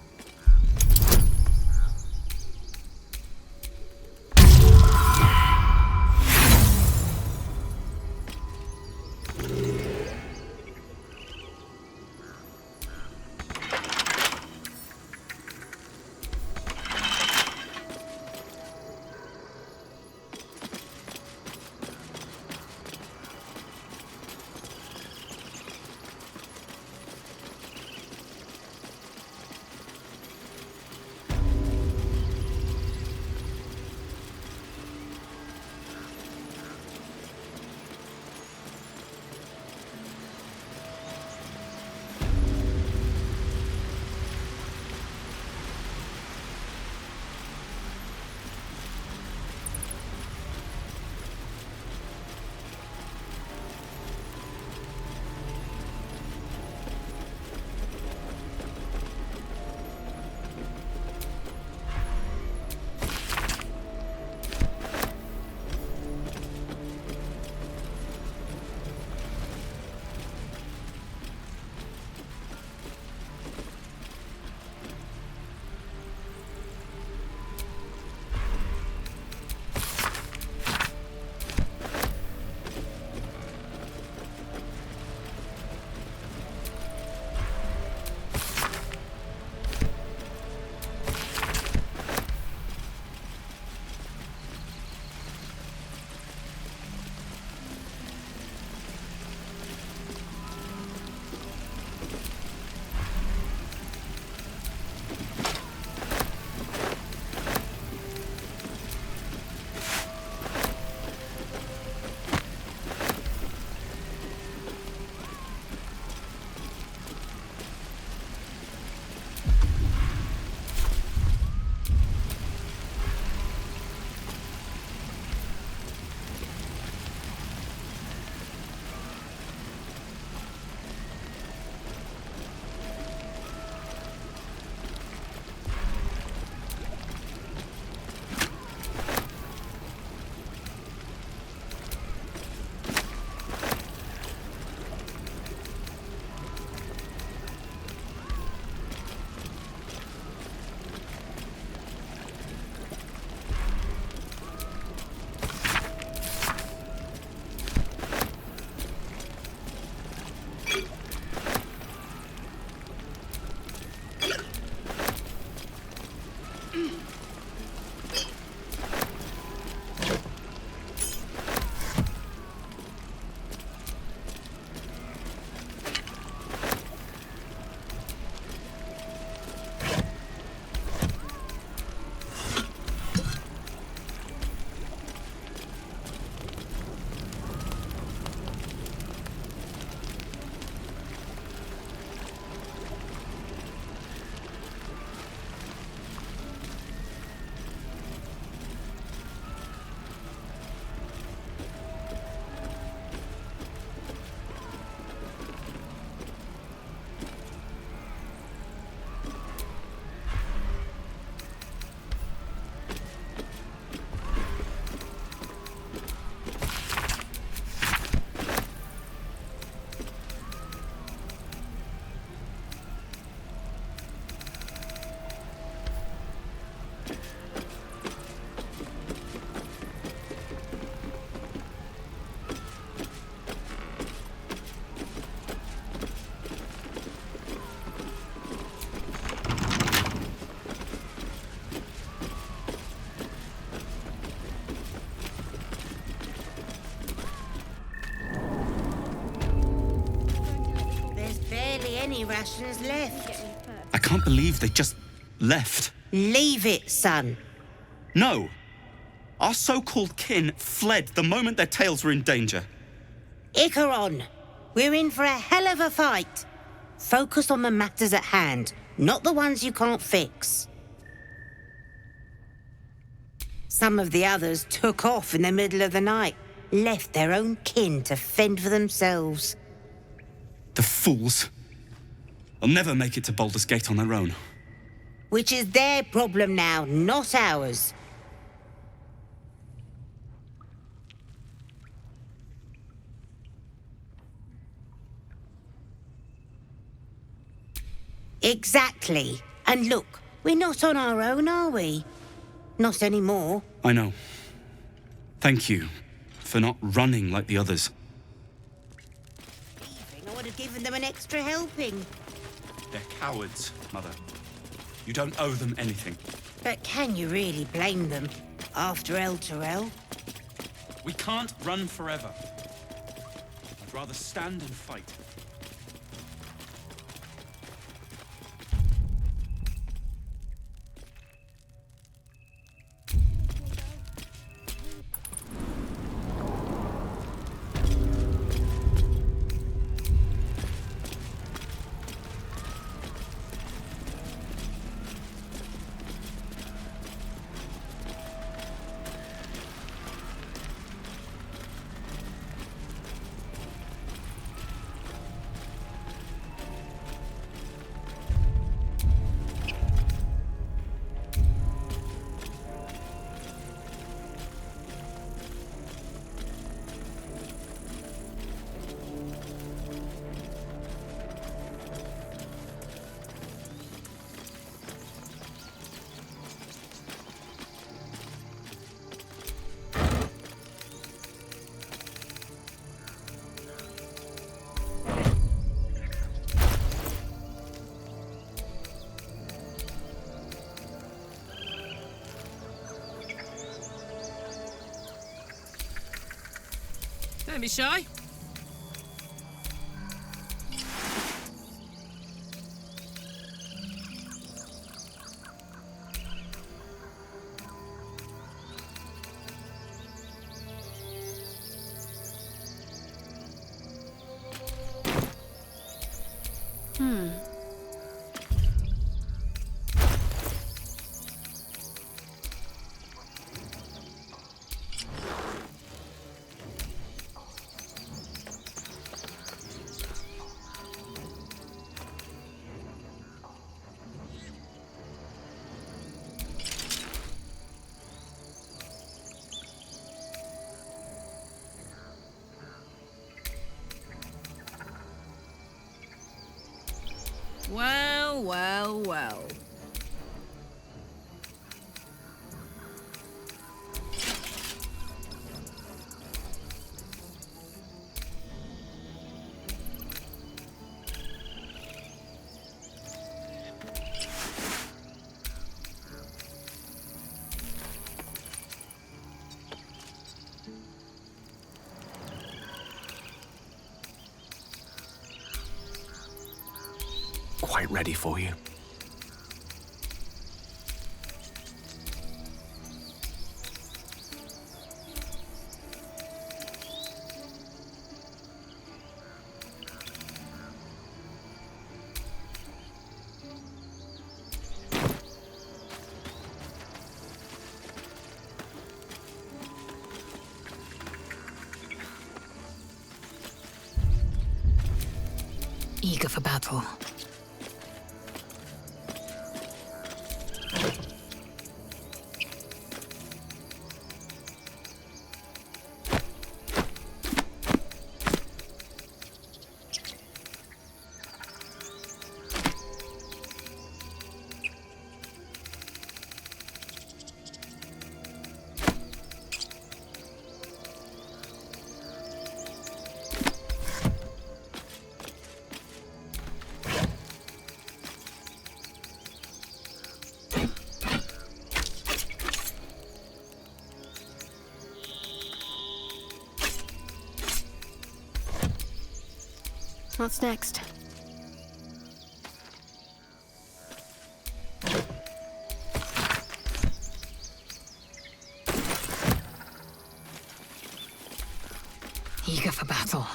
any rations left. I can't believe they just left. Leave it, son. No. Our so-called kin fled the moment their tails were in danger. Icaron, we're in for a hell of a fight. Focus on the matters at hand, not the ones you can't fix. Some of the others took off in the middle of the night, left their own kin to fend for themselves. The fools. They'll never make it to Baldur's Gate on their own. Which is their problem now, not ours. Exactly. And look, we're not on our own, are we? Not anymore. I know. Thank you for not running like the others. I would have given them an extra helping. They're cowards, Mother. You don't owe them anything. But can you really blame them after El Terrell? We can't run forever. I'd rather stand and fight. Don't be shy. Well, well, well. Quite ready for you. Eager for battle. What's next? eager for battle.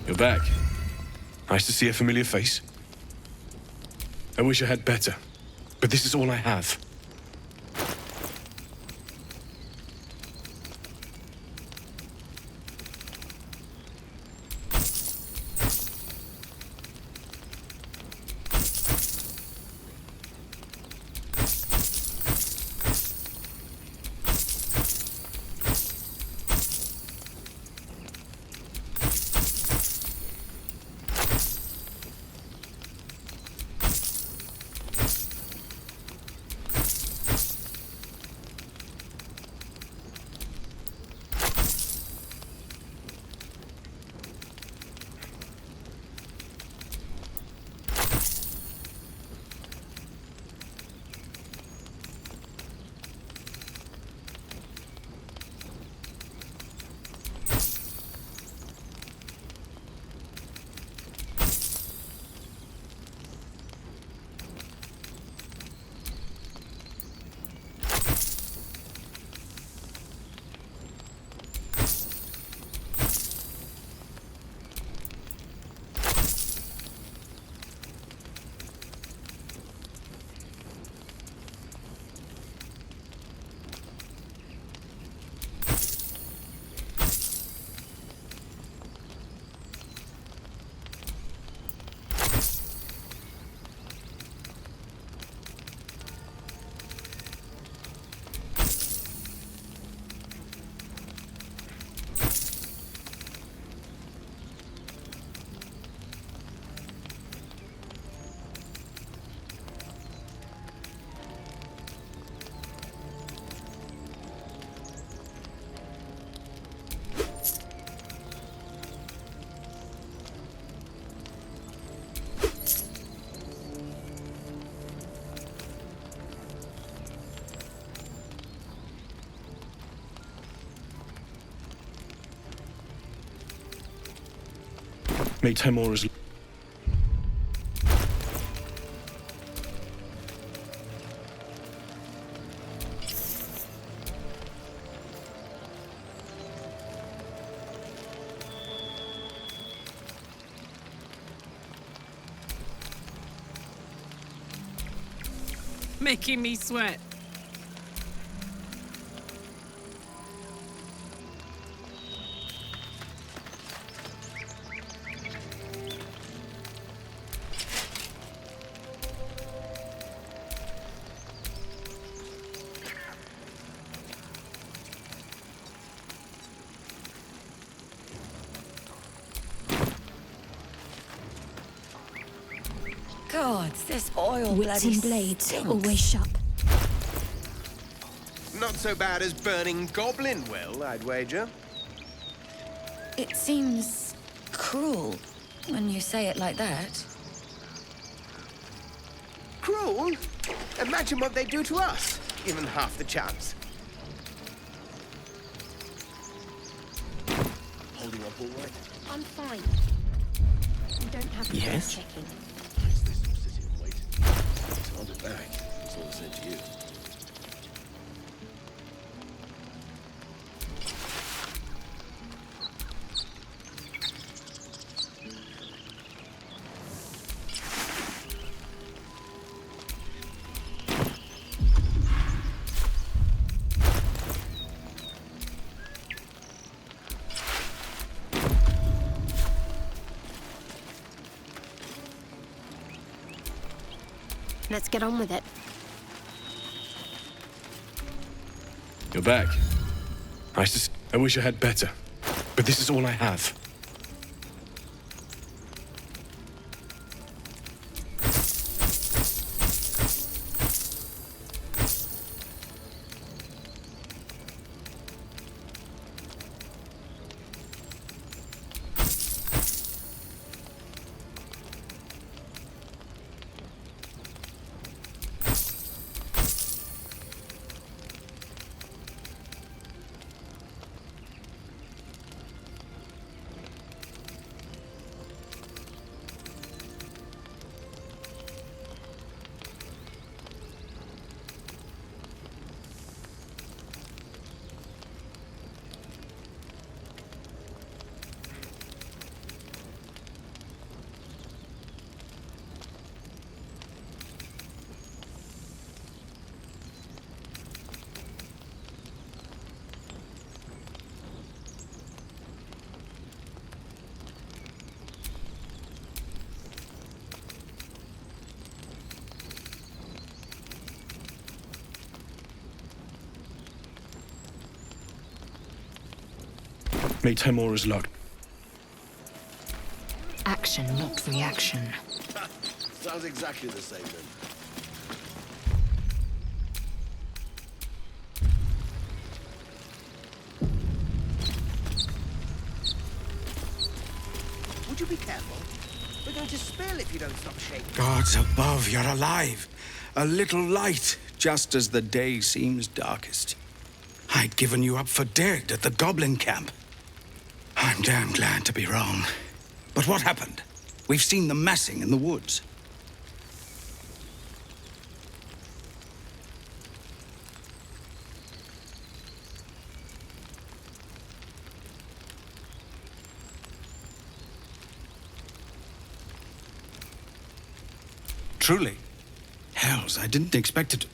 You're back. Nice to see a familiar face. I wish I had better, but this is all I have. Make Temora's... Making me sweat. God, this oil Wits bloody and blades, stinks. always sharp. Not so bad as burning goblin will, I'd wager. It seems cruel when you say it like that. Cruel? Imagine what they do to us, given half the chance. Holding up all right? I'm fine. You don't have to Yes? checking. Hold it back. That's all I said to you. Let's get on with it. You're back. Nice to I wish I had better, but this is all I have. Make Temora's luck. Action, not reaction. Sounds exactly the same then. Would you be careful? We're going to spill if you don't stop shaking. Gods above, you're alive. A little light, just as the day seems darkest. I'd given you up for dead at the goblin camp. I'm damn glad to be wrong. But what happened? We've seen them massing in the woods. Truly. Hells, I didn't expect it.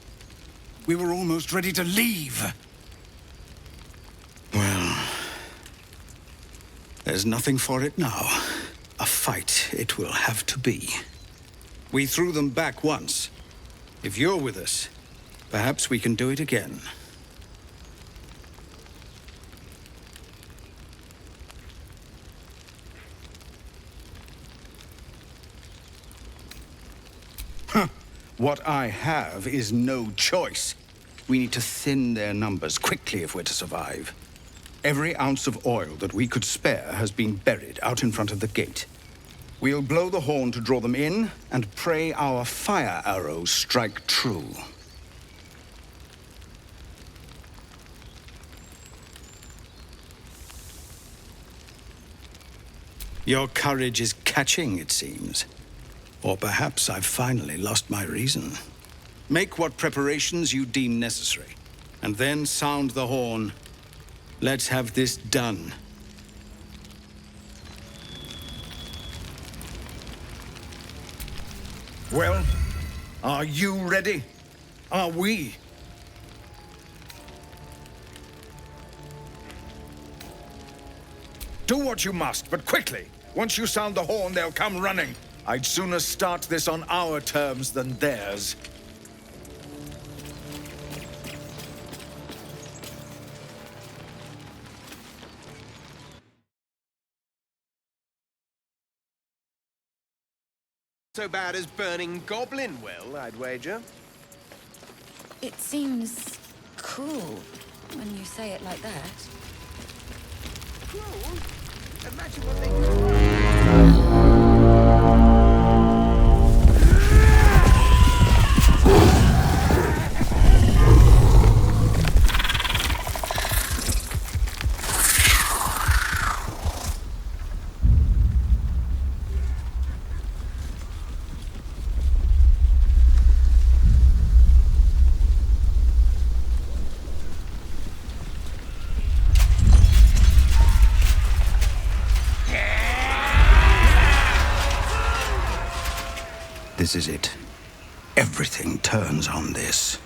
We were almost ready to leave. Well, there's nothing for it now. A fight it will have to be. We threw them back once. If you're with us, perhaps we can do it again. What I have is no choice. We need to thin their numbers quickly if we're to survive. Every ounce of oil that we could spare has been buried out in front of the gate. We'll blow the horn to draw them in and pray our fire arrows strike true. Your courage is catching, it seems. Or perhaps I've finally lost my reason. Make what preparations you deem necessary, and then sound the horn. Let's have this done. Well, are you ready? Are we? Do what you must, but quickly. Once you sound the horn, they'll come running. I'd sooner start this on our terms than theirs. So bad as burning goblin will, I'd wager. It seems cool when you say it like that. Cool? Imagine what they could... This is it. Everything turns on this.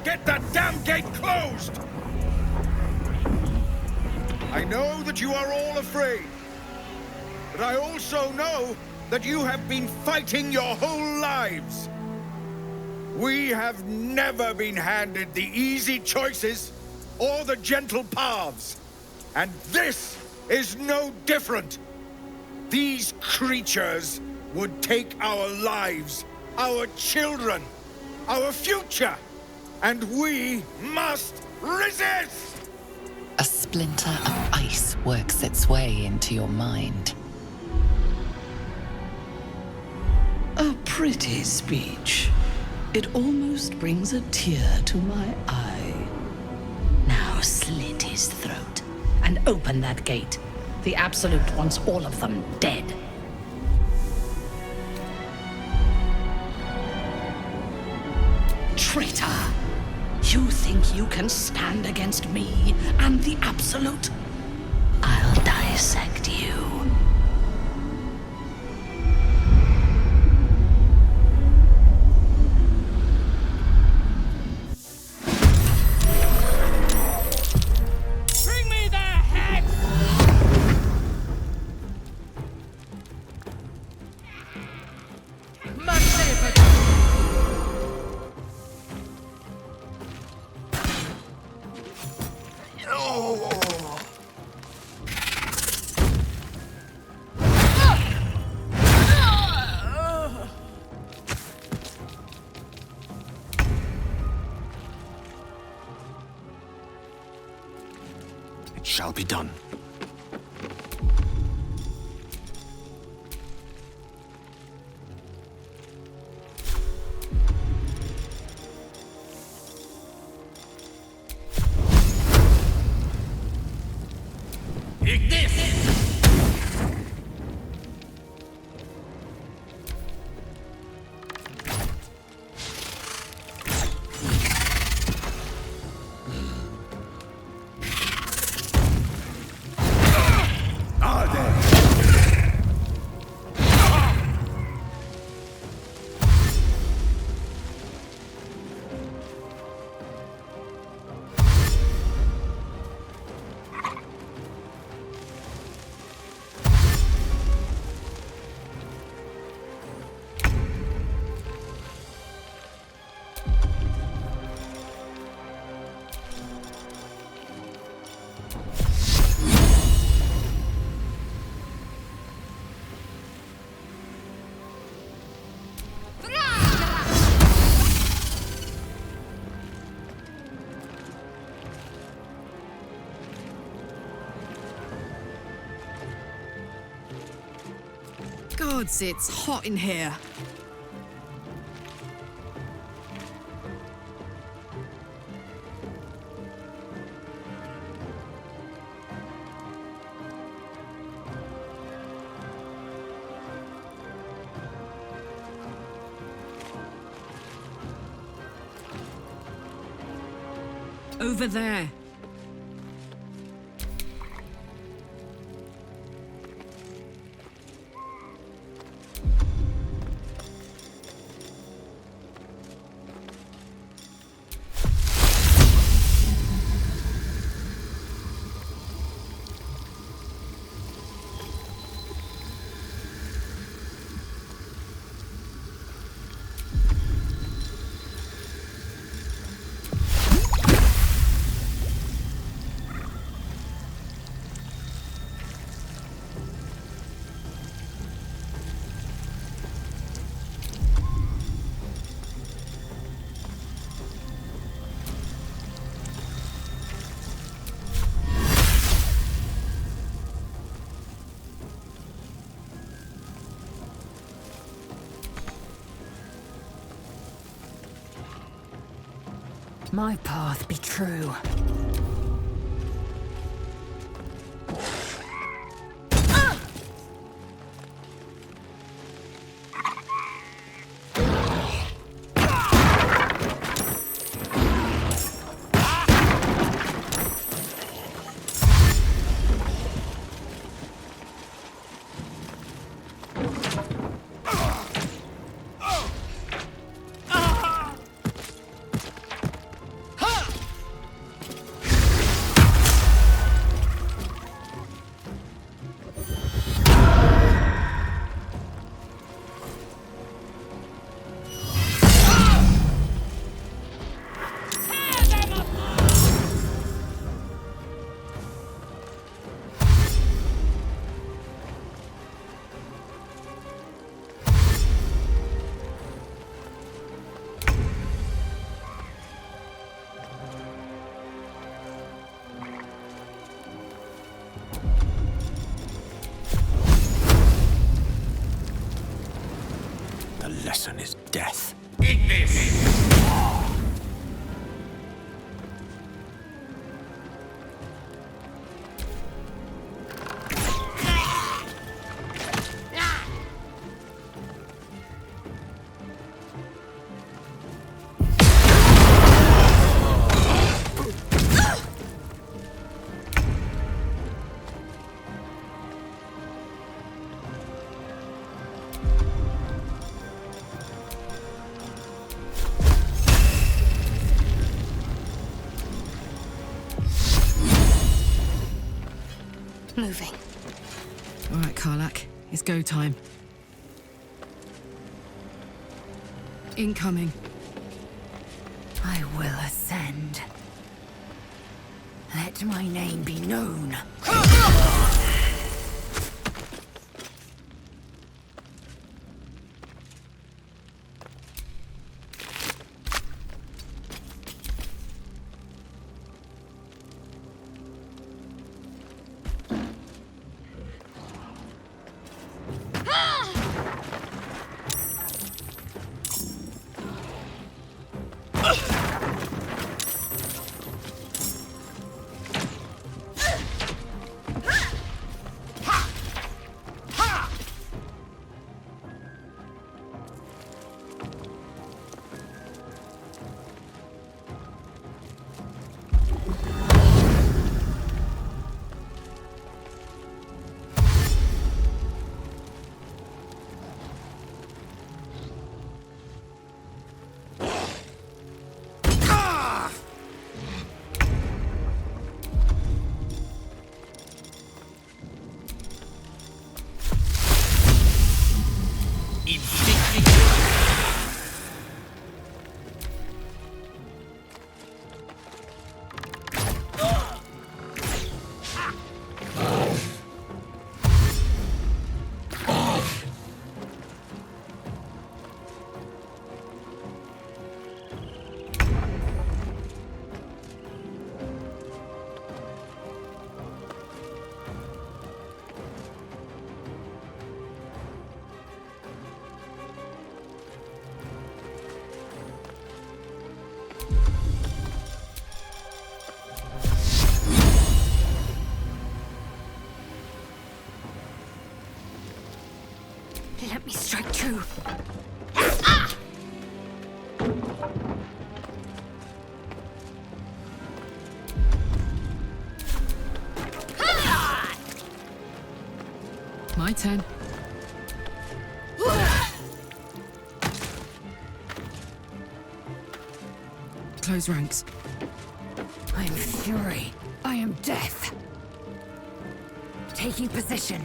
Get that damn gate closed! I know that you are all afraid. But I also know that you have been fighting your whole lives. We have never been handed the easy choices or the gentle paths. And this is no different. These creatures would take our lives, our children, our future, and we must resist! A splinter of ice works its way into your mind. A pretty speech. It almost brings a tear to my eye. Now slit his throat and open that gate. The Absolute wants all of them dead. Traitor! You think you can stand against me and the Absolute? I'll dissect you. It shall be done. Gods, it's hot in here. Over there. My path be true. The lesson is death. Eat this! Moving. All right, Karlak. It's go time. Incoming. I will ascend. Let Let my name be known. Let me strike true. My turn. Close ranks. I am fury. I am death. Taking position.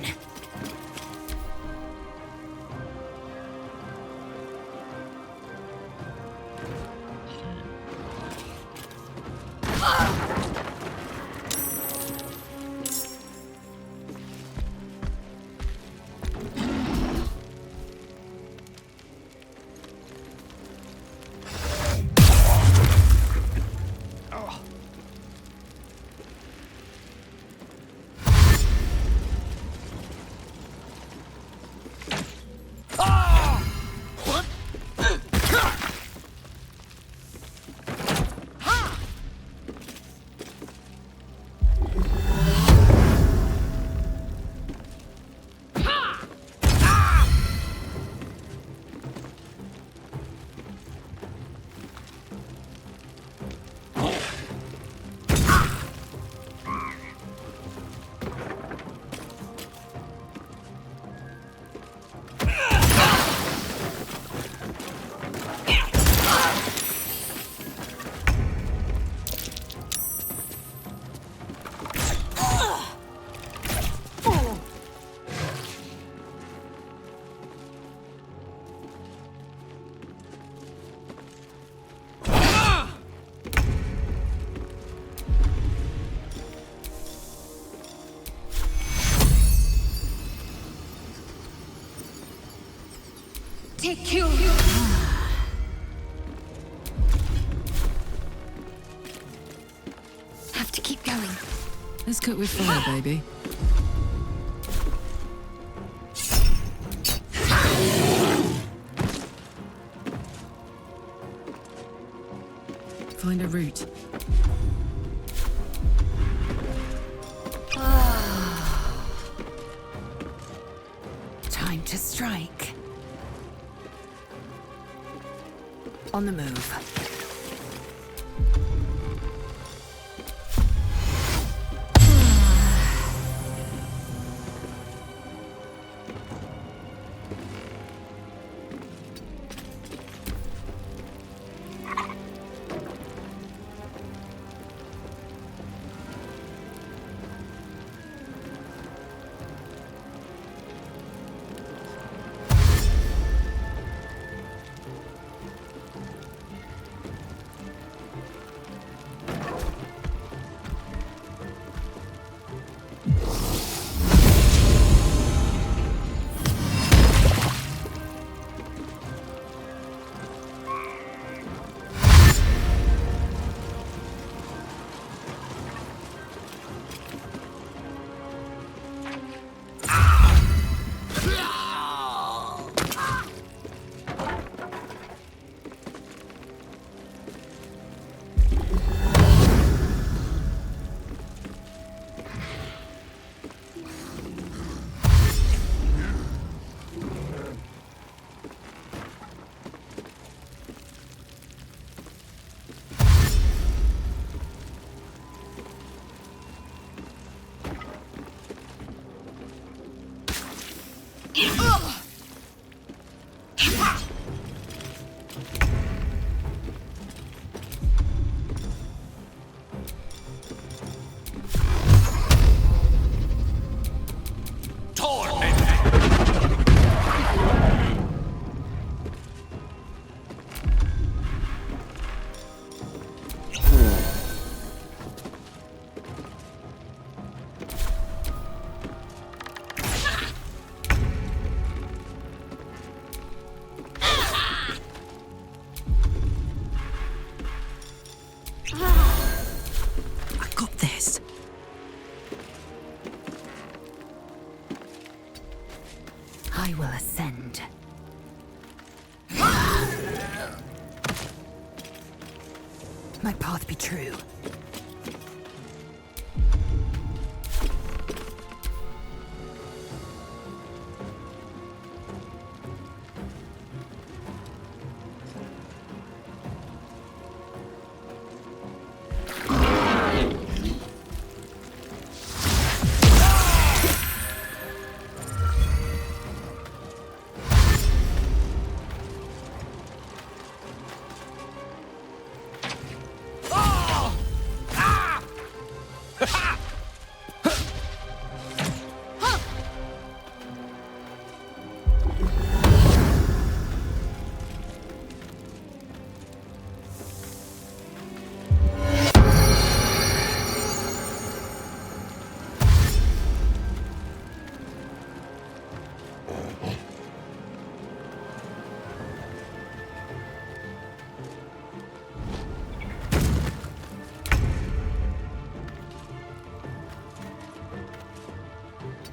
Take you. Have to keep going. Let's cook with fire, baby. Find a route. Time to strike. On the move.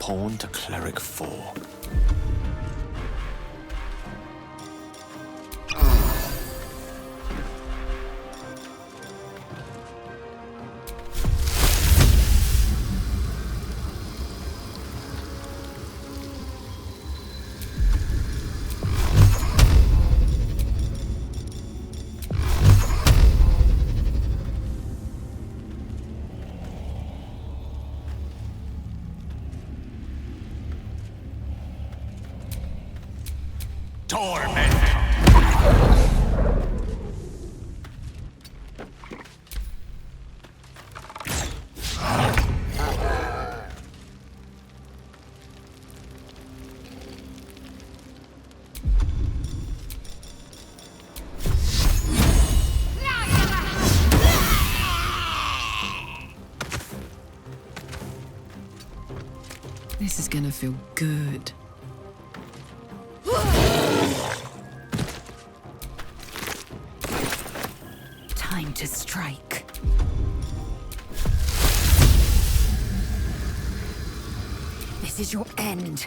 Pawn to Cleric 4. This is gonna feel good. Time to strike. This is your end.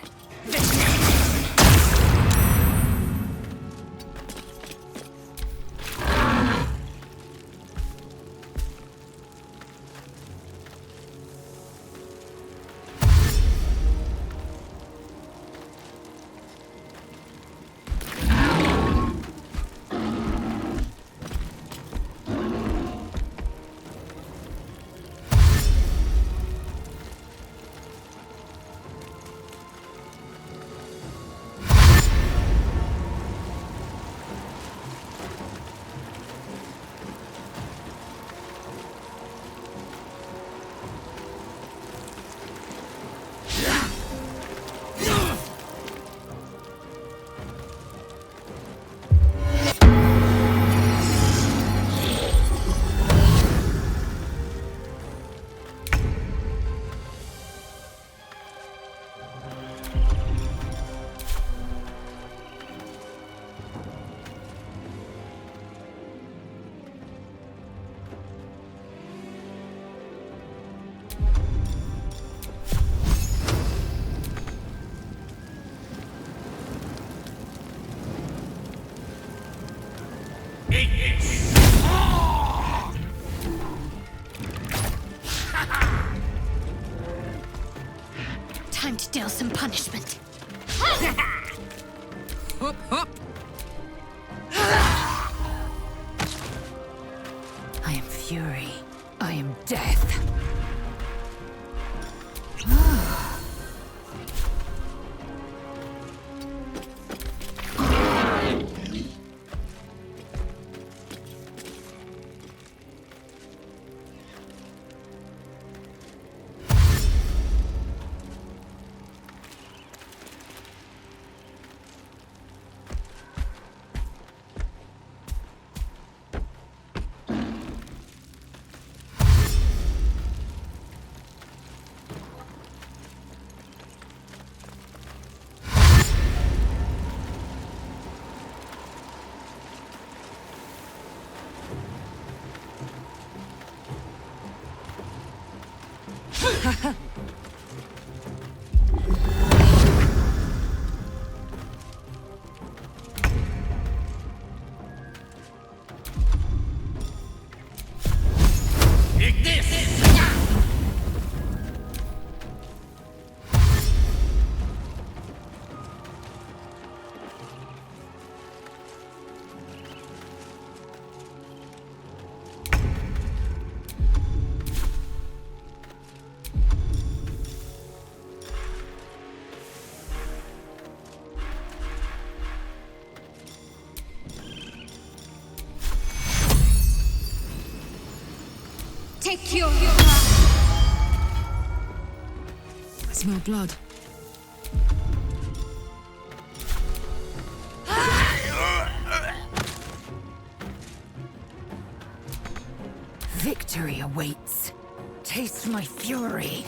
Time to deal some punishment. Hop, hop. I am fury. I am death. Take your... I smell blood. Victory awaits. Taste my fury.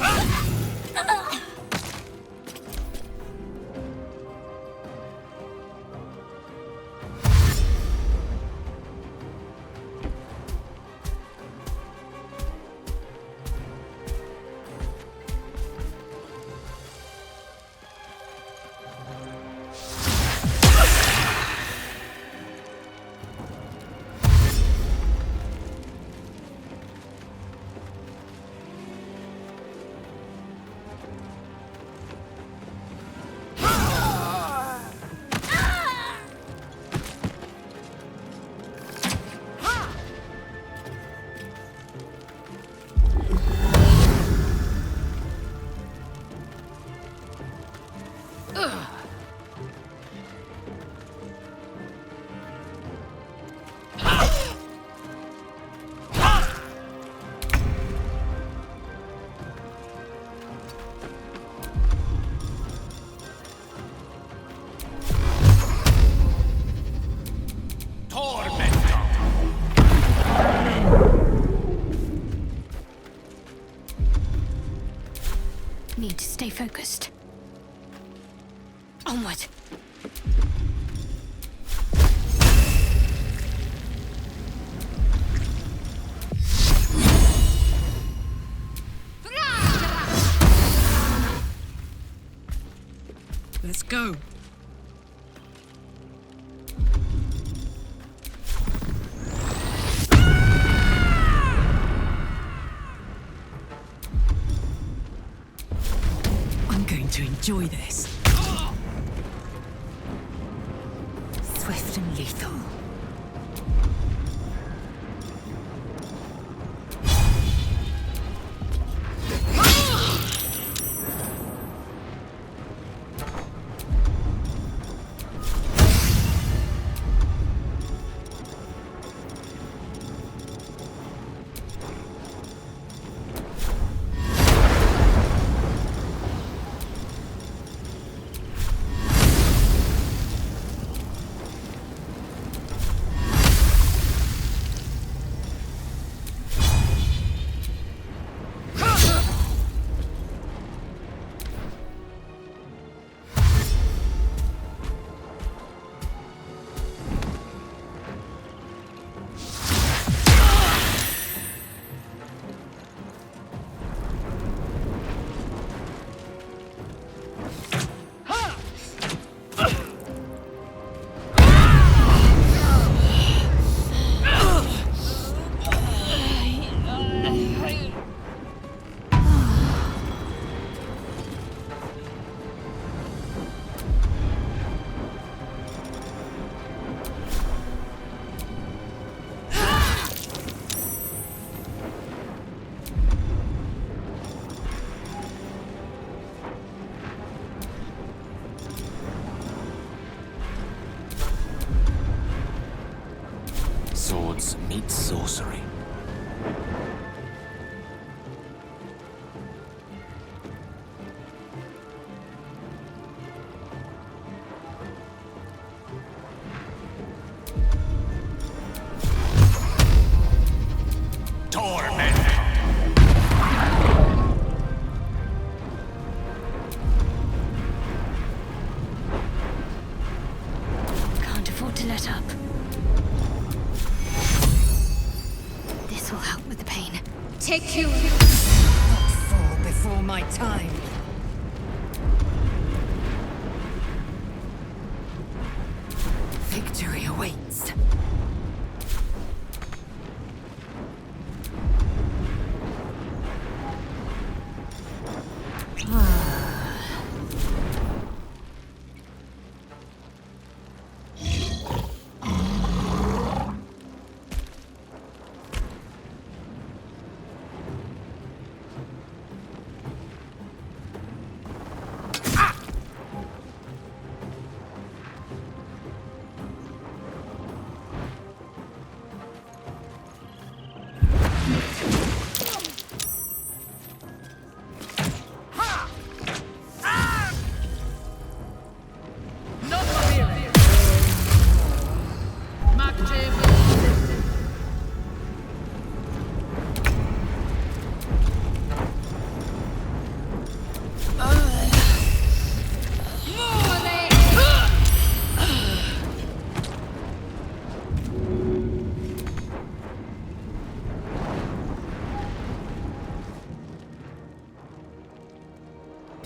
Need to stay focused. Onward. Let's go. I'm going to enjoy this. Swift and lethal. Swords meet sorcery. Can't afford to let up. This will help with the pain. Take you. Not fall before my time. Victory awaits.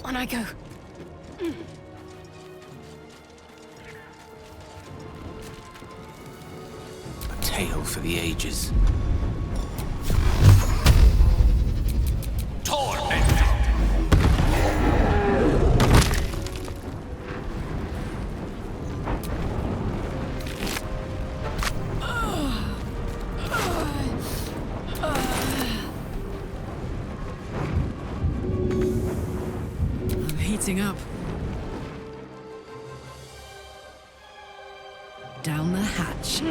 On I go. A tale for the ages. Heating up. Down the hatch.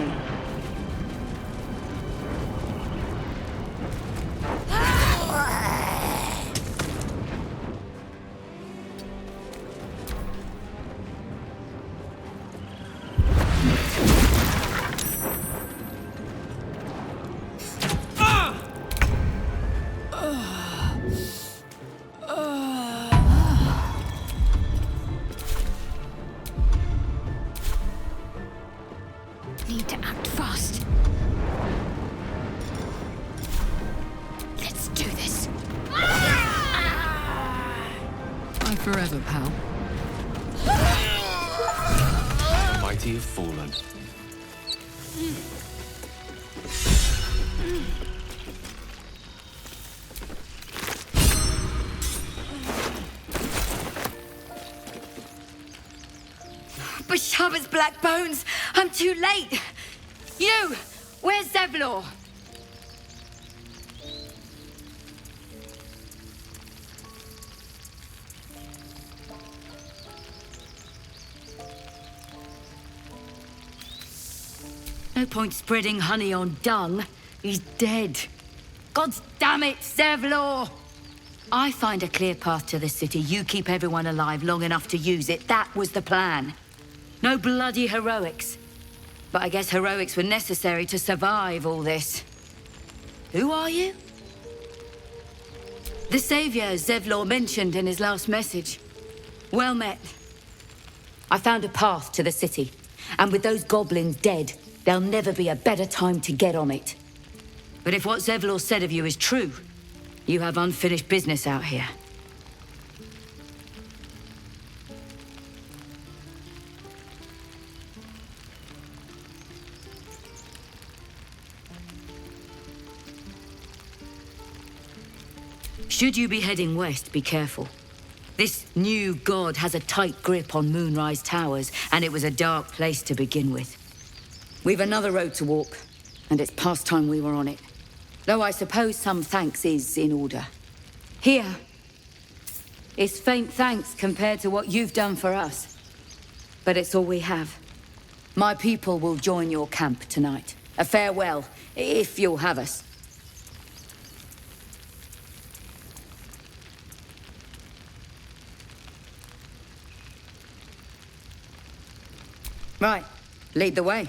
live forever, pal. The mighty have fallen. Bashaba's black bones! I'm too late! You! Where's Zevlor? No point spreading honey on dung. He's dead. God damn it, Zevlor! I find a clear path to the city. You keep everyone alive long enough to use it. That was the plan. No bloody heroics. But I guess heroics were necessary to survive all this. Who are you? The savior Zevlor mentioned in his last message. Well met. I found a path to the city. And with those goblins dead, there'll never be a better time to get on it. But if what Zevlor said of you is true, you have unfinished business out here. Should you be heading west, be careful. This new god has a tight grip on Moonrise Towers, and it was a dark place to begin with. We've another road to walk, and it's past time we were on it. Though I suppose some thanks is in order. Here is faint thanks compared to what you've done for us. But it's all we have. My people will join your camp tonight. A farewell, if you'll have us. Right, lead the way.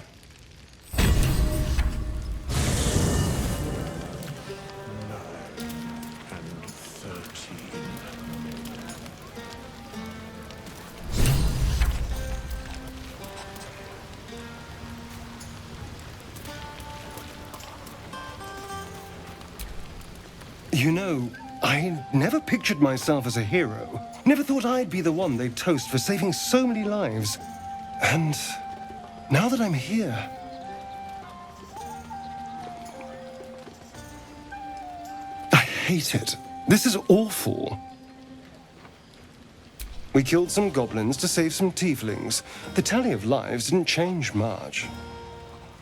You know, I never pictured myself as a hero. Never thought I'd be the one they'd toast for saving so many lives. And now that I'm here, I hate it. This is awful. We killed some goblins to save some tieflings. The tally of lives didn't change much.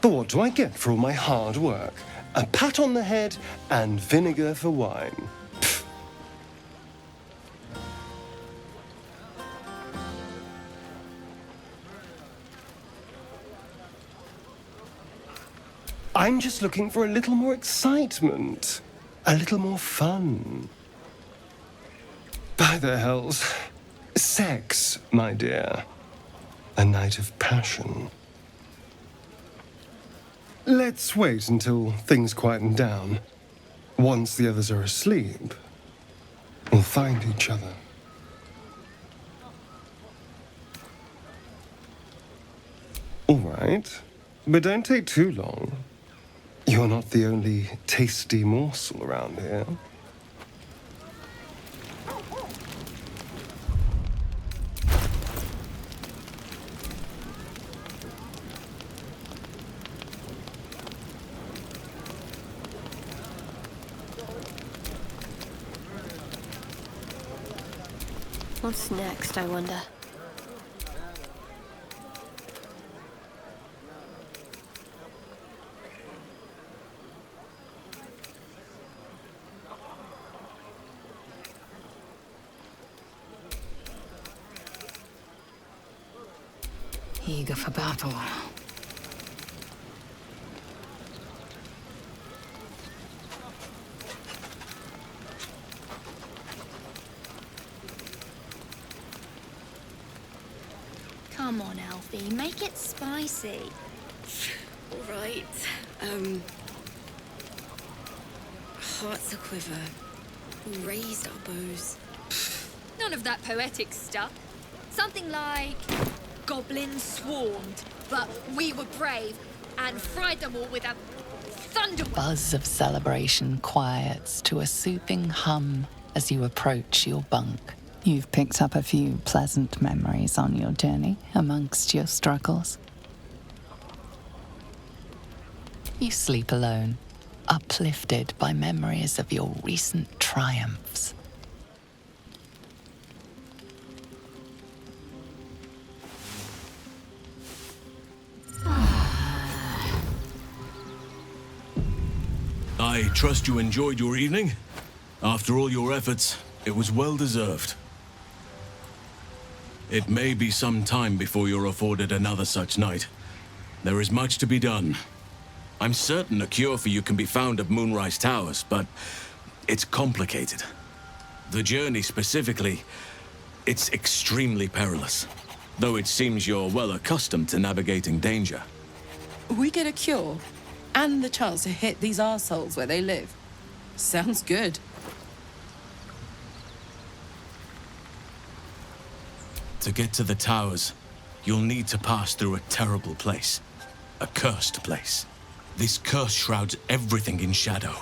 But what do I get for all my hard work? A pat on the head and vinegar for wine. Pfft. I'm just looking for a little more excitement, a little more fun. By the hells, sex, my dear. A night of passion. Let's wait until things quieten down. Once the others are asleep, we'll find each other. All right, but don't take too long. You're not the only tasty morsel around here. What's next, I wonder? Eager for battle. Come on, Alfie, make it spicy. All right. Hearts a quiver. We raised our bows. None of that poetic stuff. Something like... Goblins swarmed, but we were brave and fried them all with a thunder... Buzz of celebration quiets to a soothing hum as you approach your bunk. You've picked up a few pleasant memories on your journey amongst your struggles. You sleep alone, uplifted by memories of your recent triumphs. I trust you enjoyed your evening. After all your efforts, it was well deserved. It may be some time before you're afforded another such night. There is much to be done. I'm certain a cure for you can be found at Moonrise Towers, but it's complicated. The journey specifically, it's extremely perilous, though it seems you're well accustomed to navigating danger. We get a cure and the chance to hit these arseholes where they live. Sounds good. To get to the towers, you'll need to pass through a terrible place. A cursed place. This curse shrouds everything in shadow.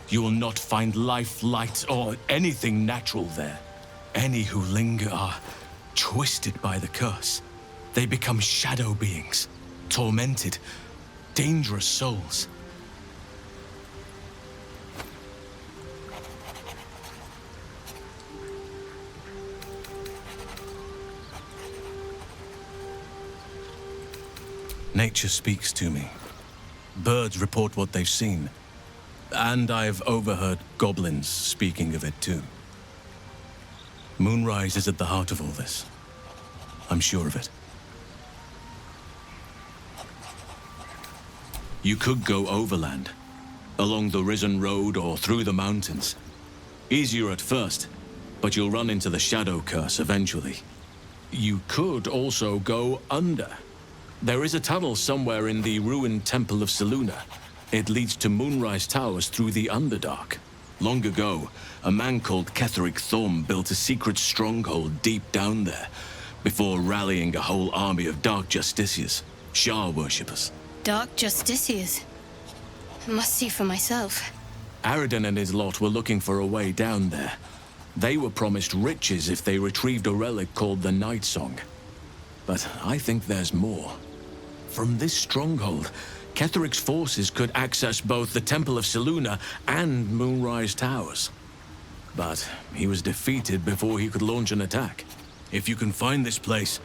You will not find life, light, or anything natural there. Any who linger are twisted by the curse. They become shadow beings, tormented, dangerous souls. Nature speaks to me. Birds report what they've seen. And I've overheard goblins speaking of it too. Moonrise is at the heart of all this. I'm sure of it. You could go overland, along the Risen Road or through the mountains. Easier at first, but you'll run into the shadow curse eventually. You could also go under. There is a tunnel somewhere in the ruined Temple of Selûne. It leads to Moonrise Towers through the Underdark. Long ago, a man called Ketheric Thorm built a secret stronghold deep down there, before rallying a whole army of Dark Justiciars, Shah worshippers. Dark Justiciars? I must see for myself. Aradin and his lot were looking for a way down there. They were promised riches if they retrieved a relic called the Night Song. But I think there's more. From this stronghold, Ketheric's forces could access both the Temple of Selûne and Moonrise Towers. But he was defeated before he could launch an attack. If you can find this place,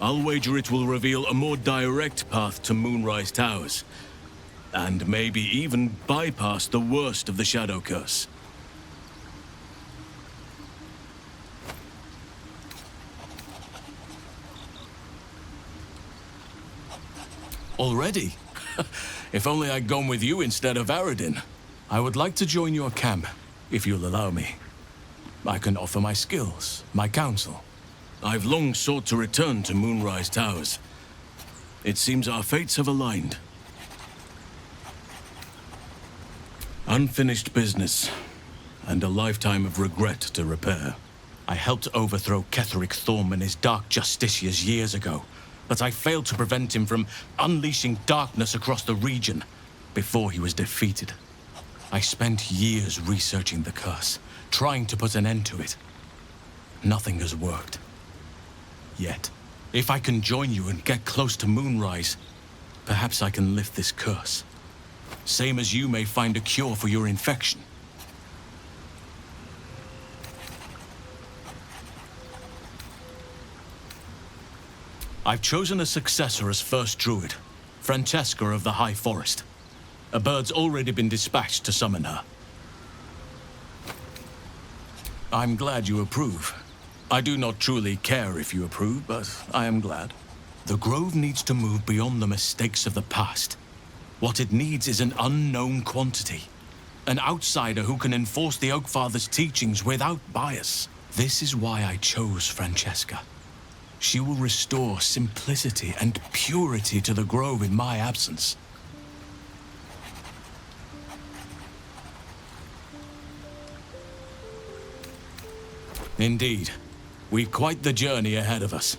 I'll wager it will reveal a more direct path to Moonrise Towers. And maybe even bypass the worst of the Shadow Curse. Already? If only I'd gone with you instead of Aradin. I would like to join your camp, if you'll allow me. I can offer my skills, my counsel. I've long sought to return to Moonrise Towers. It seems our fates have aligned. Unfinished business, and a lifetime of regret to repair. I helped overthrow Ketheric Thorm and his Dark Justiciars years ago, but I failed to prevent him from unleashing darkness across the region before he was defeated. I spent years researching the curse, trying to put an end to it. Nothing has worked. Yet, if I can join you and get close to Moonrise, perhaps I can lift this curse. Same as you may find a cure for your infection. I've chosen a successor as first druid, Francesca of the High Forest. A bird's already been dispatched to summon her. I'm glad you approve. I do not truly care if you approve, but I am glad. The Grove needs to move beyond the mistakes of the past. What it needs is an unknown quantity. An outsider who can enforce the Oakfather's teachings without bias. This is why I chose Francesca. She will restore simplicity and purity to the Grove in my absence. Indeed. We've quite the journey ahead of us.